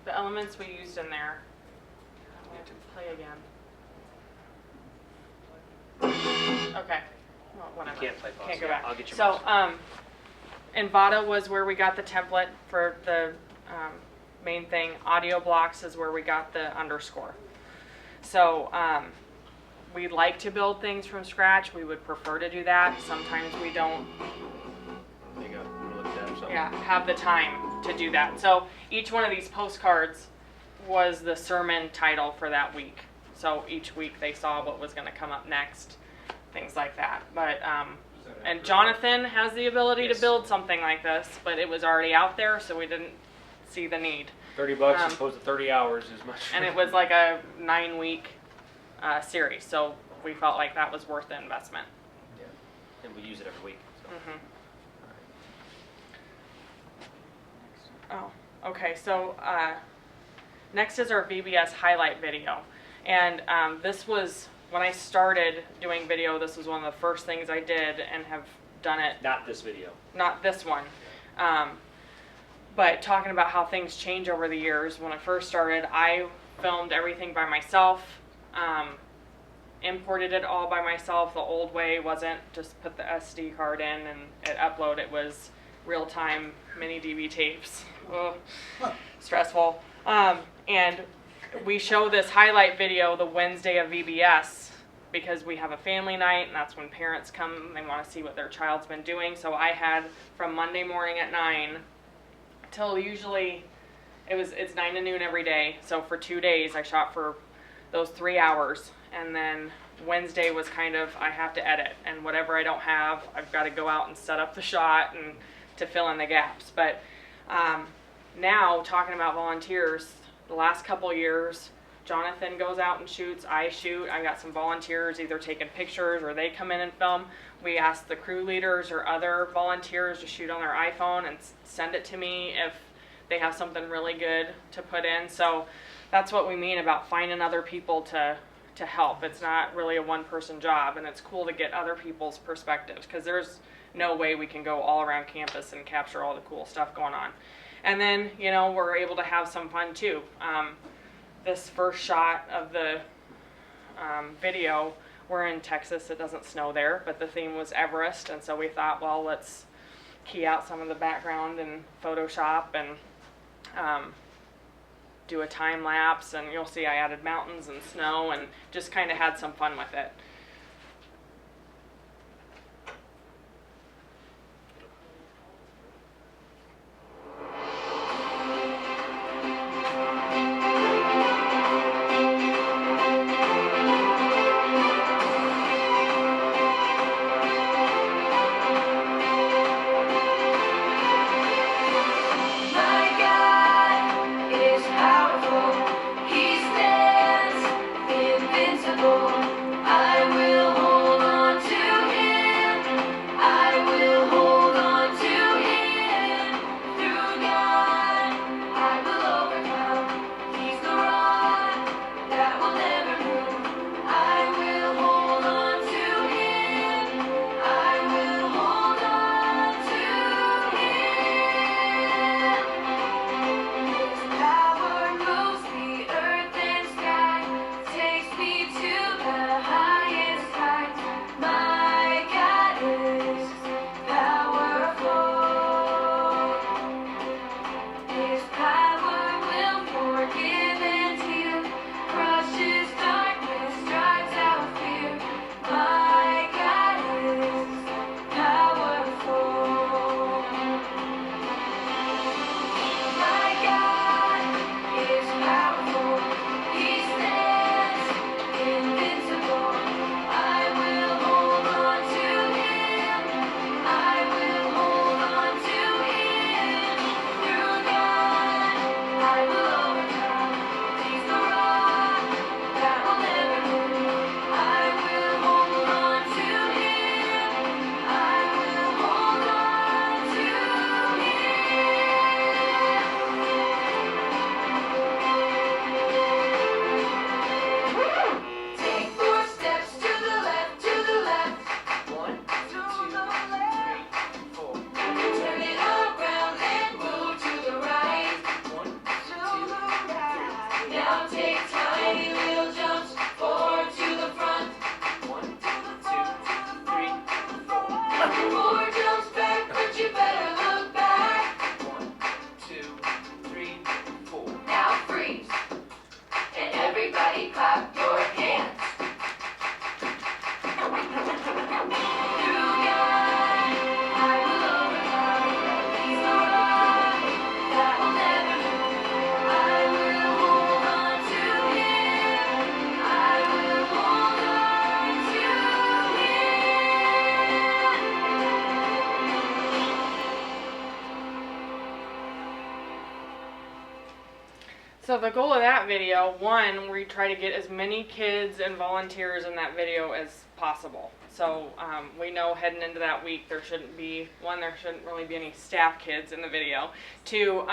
S1: the elements we used in there. We have to play again. Okay. Well, whatever.
S2: You can't play pause.
S1: Can't go
S2: Yeah,
S1: back.
S2: I'll get your
S1: So,
S2: mouse.
S1: Envato was where we got the template for the main thing. Audio blocks is where we got the underscore. So, we like to build things from scratch. We would prefer to do that. Sometimes we don't
S2: There you go. You look at that or something.
S1: have the time to do that. So each one of these postcards was the sermon title for that week. So each week they saw what was going to come up next, things like that. But and Jonathan has the ability
S2: Yes.
S1: to build something like this, but it was already out there, so we didn't see the need.
S2: $30
S1: Um,
S2: as opposed to 30 hours is much.
S1: And it was like a 9-week series, so we felt like that was worth the investment.
S2: And we use it every week. So.
S1: Oh, okay, so next is our VBS highlight video. And this was, when I started doing video, this was one of the first things I did and have done it.
S2: Not this video.
S1: Not this one. But talking about how things change over the years. When I first started, I filmed everything by myself, imported it all by myself. The old way wasn't just put the SD card in and it upload. It was real-time mini DV tapes. Ugh, stressful. And we show this highlight video the Wednesday of VBS because we have a family night, and that's when parents come and they want to see what their child's been doing. So I had from Monday morning at 9 till usually it's 9 to noon every day. So for 2 days I shot for those 3 hours, and then Wednesday was kind of, I have to edit, and whatever I don't have, I've got to go out and set up the shot and to fill in the gaps. But now talking about volunteers, the last couple years, Jonathan goes out and shoots, I shoot. I got some volunteers either taking pictures or they come in and film. We ask the crew leaders or other volunteers to shoot on their iPhone and send it to me if they have something really good to put in. So that's what we mean about finding other people to help. It's not really a one-person job, and it's cool to get other people's perspectives because there's no way we can go all around campus and capture all the cool stuff going on. And then, you know, we're able to have some fun too. This first shot of the video, we're in Texas. It doesn't snow there, but the theme was Everest, and so we thought, well, let's key out some of the background in Photoshop and do a time lapse, and you'll see I added mountains and snow and just kind of had some fun with it.
S16: I will
S1: So the goal of that video, one, we try to get as many kids and volunteers in that video as possible. So we know heading into that week there shouldn't be, one, there shouldn't really be any staff kids in the video. Two,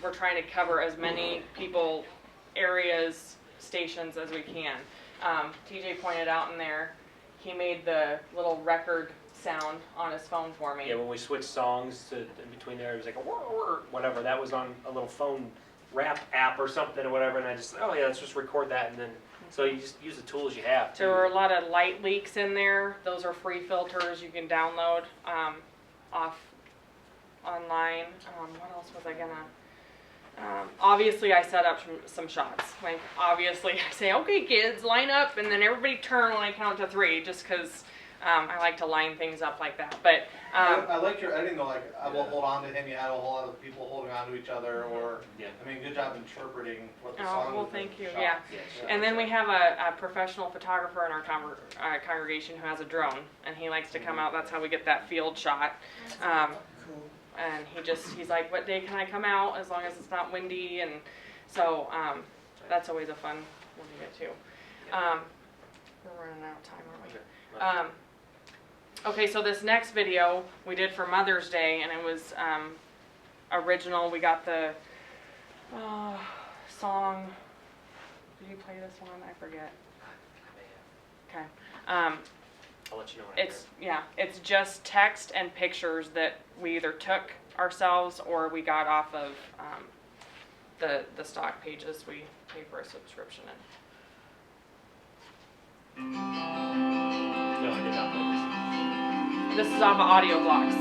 S1: we're trying to cover as many people, areas, stations as we can. TJ pointed out in there, he made the little record sound on his phone for me.
S2: Yeah, when we switched songs to in between there, it was like a whatever. That was on a little phone rap app or something or whatever, and I just, oh yeah, let's just record that, and then, so you just use the tools you have.
S1: There were a lot of light leaks in there. Those are free filters you can download off online. What else was I gonna? Obviously, I set up some shots. Like, obviously, I say, okay, kids, line up, and then everybody turn when I count to 3, just because I like to line things up like that. But
S4: I like your editing though. Like, I will hold on to him. You had a whole lot of people holding on to each other, or I mean, good job interpreting what the song was.
S1: Well, thank you.
S4: shot.
S1: Yeah. And then we have a professional photographer in our congregation who has a drone, and he likes to come out. That's how we get that field shot. And he's like, what day can I come out, as long as it's not windy? And so that's always a fun one to get to. We're running out of time, aren't we? Okay, so this next video we did for Mother's Day, and it was original. We got the song. Did you play this one? I forget. Okay.
S2: I'll let you know when
S1: It's just text and pictures that we either took ourselves or we got off of the stock pages we pay for a subscription in.
S2: No, I did not play this.
S1: This is off of Audio Blocks.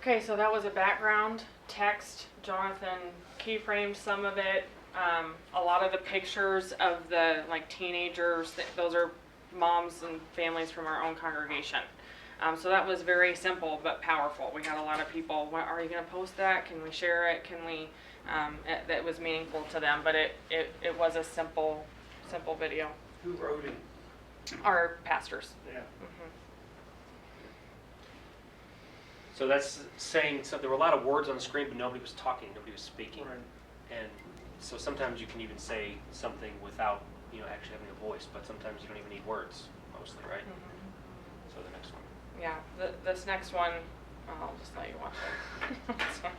S1: Okay, so that was a background text. Jonathan keyframed some of it. A lot of the pictures of the like teenagers, those are moms and families from our own congregation. So that was very simple but powerful. We had a lot of people, are you going to post that? Can we share it? Can we, that was meaningful to them, but it was a simple video.
S14: Who wrote it?
S1: Our pastors.
S14: Yeah.
S1: Mhm.
S2: So that's saying, so there were a lot of words on the screen, but nobody was talking, nobody was speaking.
S14: Right.
S2: And so sometimes you can even say something without, actually having a voice, but sometimes you don't even need words, mostly, right?
S1: Mhm.
S2: So the next one.
S1: Yeah, this next one, I'll just let you watch it. So-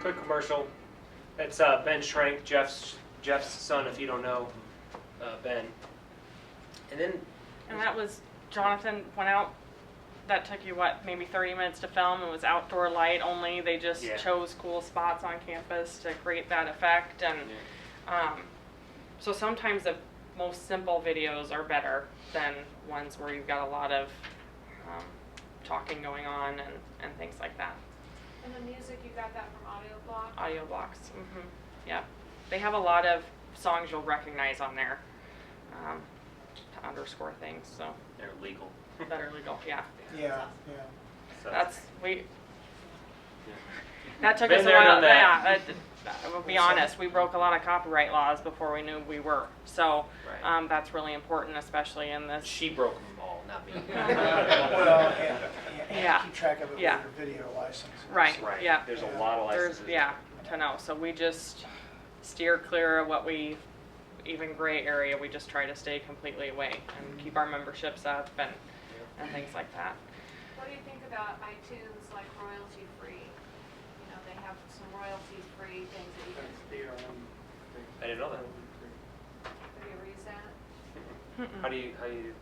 S2: Quick commercial. It's Ben Schrank, Jeff's son, if you don't know Ben. And then
S1: And that was, Jonathan went out, that took you what, maybe 30 minutes to film. It was outdoor light only. They just
S2: Yeah.
S1: chose cool spots on campus to create that effect. And so sometimes the most simple videos are better than ones where you've got a lot of talking going on and things like that.
S8: And the music, you got that from Audio Block?
S1: Audio blocks. Yeah. They have a lot of songs you'll recognize on there to underscore things. So
S2: they're legal.
S1: that are legal. Yeah.
S10: Yeah, yeah.
S2: So
S1: That took
S2: Been
S1: us a
S2: there,
S1: while.
S2: done that.
S1: Yeah, I will be honest. We broke a lot of copyright laws before we knew we were. So
S2: Right.
S1: that's really important, especially in this.
S2: She broke them all, not me.
S10: Well, and
S1: Yeah.
S10: keep track of it with
S1: Yeah.
S10: your video license.
S1: Right.
S2: Right.
S1: Yeah.
S2: There's a lot of licenses.
S1: To know. So we just steer clear of what we, even gray area. We just try to stay completely away and keep our memberships up and things like that.
S8: What do you think about iTunes, like royalty free? You know, they have some royalty free things that you can,
S14: That's DRM.
S2: I didn't know that.
S8: have you ever used that?
S2: How do you?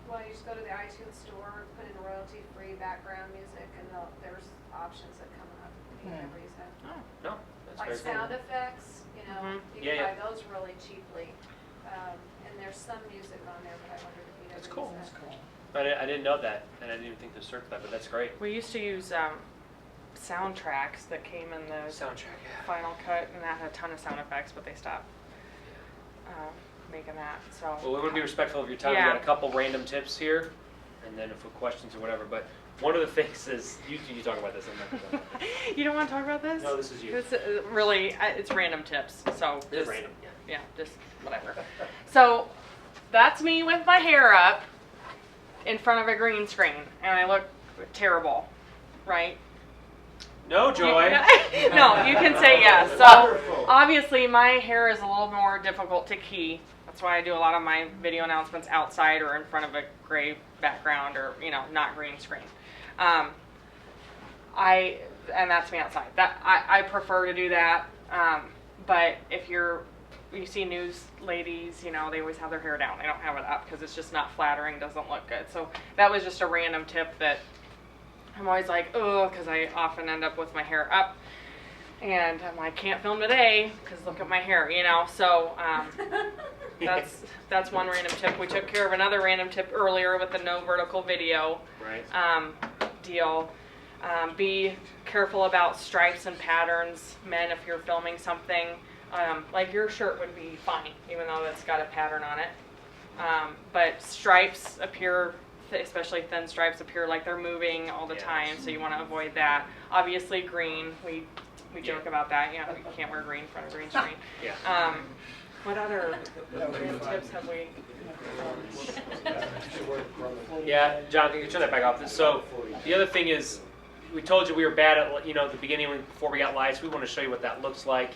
S8: Well, you just go to the iTunes store, put in royalty free background music, and there's options that come up. You never use that.
S2: No, that's
S8: Like
S2: very cool.
S8: sound effects, you know,
S1: Mhm.
S8: you
S2: Yeah,
S8: can buy those really cheaply. And there's some music on there, but I wondered if you'd ever
S2: That's
S8: use
S2: cool.
S8: that.
S10: That's cool.
S2: I didn't know that, and I didn't even think to search that, but that's great.
S1: We used to use soundtracks that came in the
S2: Soundtrack, yeah.
S1: Final Cut, and that had a ton of sound effects, but they stopped making that. So
S2: Well, we want to be respectful of your time.
S1: Yeah.
S2: We got a couple random tips here, and then if we have questions or whatever. But one of the things is, you talk about this. I'm not gonna talk about it.
S1: You don't want to talk about this?
S2: No, this is you.
S1: This really, it's random tips. So
S2: It's
S1: just,
S2: random.
S1: yeah, just whatever. So that's me with my hair up in front of a green screen, and I look terrible, right?
S2: No, Joy.
S1: No, you can say yes. So obviously my hair is a little more difficult to key. That's why I do a lot of my video announcements outside or in front of a gray background or, not green screen. And that's me outside. I prefer to do that. But if you see news ladies, they always have their hair down. They don't have it up because it's just not flattering, doesn't look good. So that was just a random tip that I'm always like, oh, because I often end up with my hair up. And I'm like, can't film today because look at my hair, So that's one random tip. We took care of another random tip earlier with the no vertical video deal. Be careful about stripes and patterns. Men, if you're filming something, like your shirt would be fine, even though it's got a pattern on it. But stripes appear, especially thin stripes, appear like they're moving all the time, so you want to avoid that. Obviously green, we joke about that. You can't wear green in front of a green screen. What other tips have we?
S2: Yeah, John, can you turn that back off? So the other thing is, we told you we were bad at, the beginning before we got lights. We want to show you what that looks like.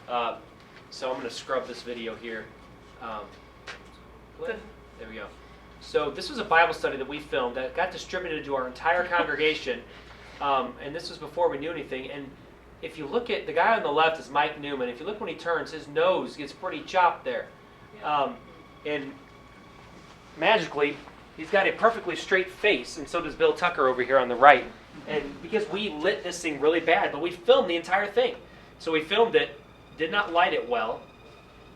S2: So I'm going to scrub this video here. There we go. So this was a Bible study that we filmed that got distributed to our entire congregation. And this was before we knew anything. And if you look at, the guy on the left is Mike Newman. If you look when he turns, his nose gets pretty chopped there. And magically, he's got a perfectly straight face, and so does Bill Tucker over here on the right. And because we lit this thing really bad, but we filmed the entire thing. So we filmed it, did not light it well,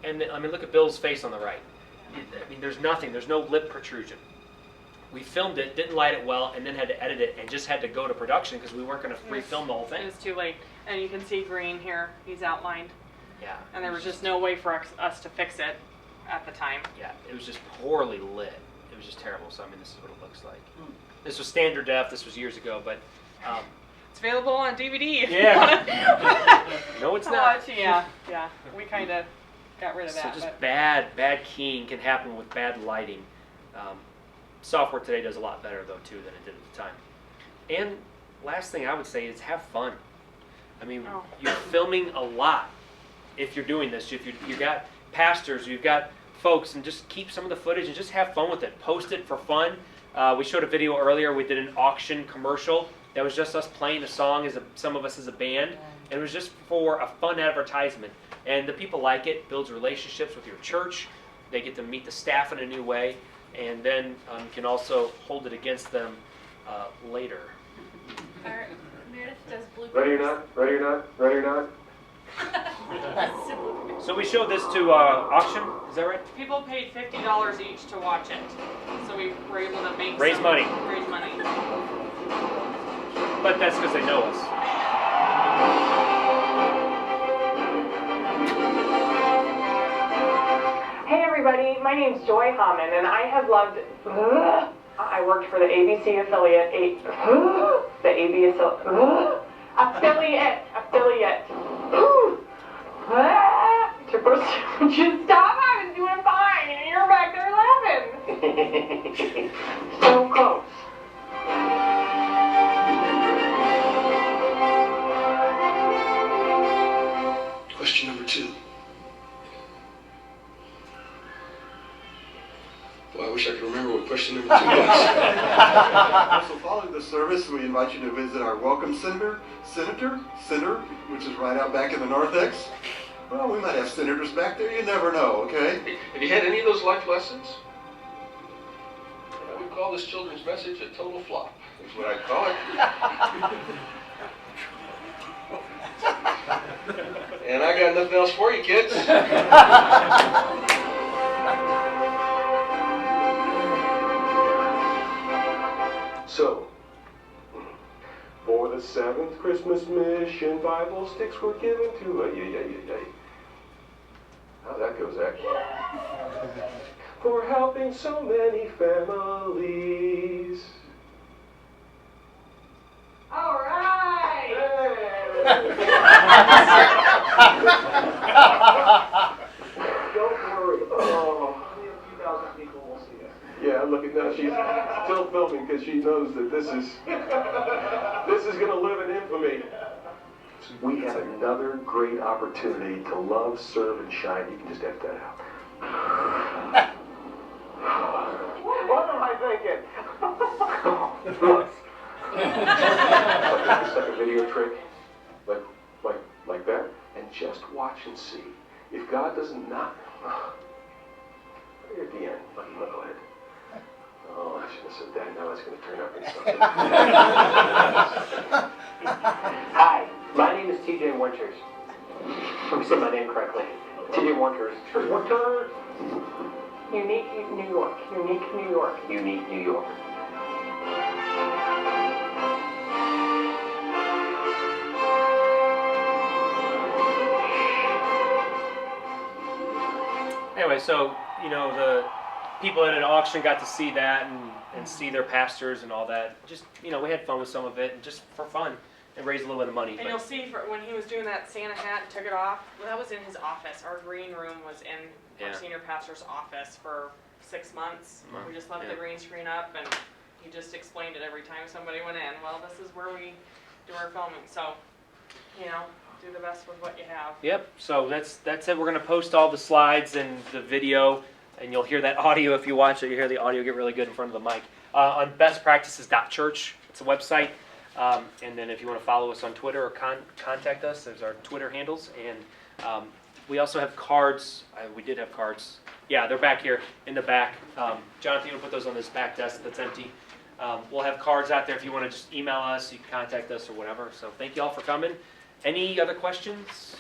S2: and I mean, look at Bill's face on the right. I mean, there's nothing, there's no lip protrusion. We filmed it, didn't light it well, and then had to edit it, and just had to go to production because we weren't going to refilm the whole thing.
S1: It was too late. And you can see Green here, he's outlined.
S2: Yeah.
S1: And there was just no way for us to fix it at the time.
S2: Yeah, it was just poorly lit. It was just terrible. So I mean, this is what it looks like. This was standard def. This was years ago, but
S1: it's available on DVD. If
S2: yeah. No, it's
S1: to
S2: not.
S1: watch. Yeah. We kind of got rid of that.
S2: So just bad keying can happen with bad lighting. Software today does a lot better though too than it did at the time. And last thing I would say is have fun. I mean, you're filming a lot if you're doing this. If you've got pastors, you've got folks, and just keep some of the footage and just have fun with it. Post it for fun. We showed a video earlier. We did an auction commercial that was just us playing a song as some of us as a band. And it was just for a fun advertisement. And the people like it. Builds relationships with your church. They get to meet the staff in a new way. And then you can also hold it against them later.
S12: Meredith does bloopers.
S16: Ready or not? Ready or not? Ready or not?
S2: So we showed this to auction, is that right?
S1: People paid $50 each to watch it. So we were able to make
S2: Raise money.
S1: Raise money.
S2: But that's because they know us.
S17: Hey everybody, my name's Joy Hammond, and I have loved. I worked for the ABC affiliate. The AB affiliate. Just stop! I was doing fine, and you're back there laughing. So close.
S16: Question number 2. Well, I wish I could remember what question number 2 was. So following the service, we invite you to visit our Welcome Center, which is right out back in the narthex. Well, we might have senators back there, you never know, okay? Have you had any of those life lessons? I would call this children's message a total flop, is what I'd call it. And I got nothing else for you, kids. So, for the 7th Christmas mission, Bible sticks were given to how that goes, actually. For helping so many families.
S17: All right.
S16: Don't worry. Oh, only a few thousand people will see us. Yeah, look at that. She's still filming because she knows that this is going to live in infamy. We have another great opportunity to love, serve, and shine. You can just edit that out. What am I thinking? What? Just like a video trick, like that, and just watch and see. If God doesn't knock, right at the end, lucky knucklehead. Oh, I shouldn't have said that. Now it's going to turn up in something.
S18: Hi, my name is TJ Winters. Let me say my name correctly. TJ Winters. Winters.
S17: Unique New York. Unique New York.
S18: Unique New York.
S2: Anyway, so, you know, the people at an auction got to see that and see their pastors and all that. Just, you know, we had fun with some of it, and just for fun, and raised a little bit of money.
S1: And you'll see when he was doing that Santa hat and took it off, that was in his office. Our green room was in our senior pastor's office for 6 months. We just left the green screen up, and he just explained it every time somebody went in. Well, this is where we do our filming. So, you know, do the best with what you have.
S2: Yep, so that's it. We're going to post all the slides and the video, and you'll hear that audio if you watch it. You hear the audio get really good in front of the mic. On bestpractices.church, it's a website. And then if you want to follow us on Twitter or contact us, there's our Twitter handles. And We also have cards. We did have cards. Yeah, they're back here in the back. Jonathan, you want to put those on this back desk that's empty. We'll have cards out there if you want to just email us, you can contact us or whatever. So thank you all for coming. Any other questions?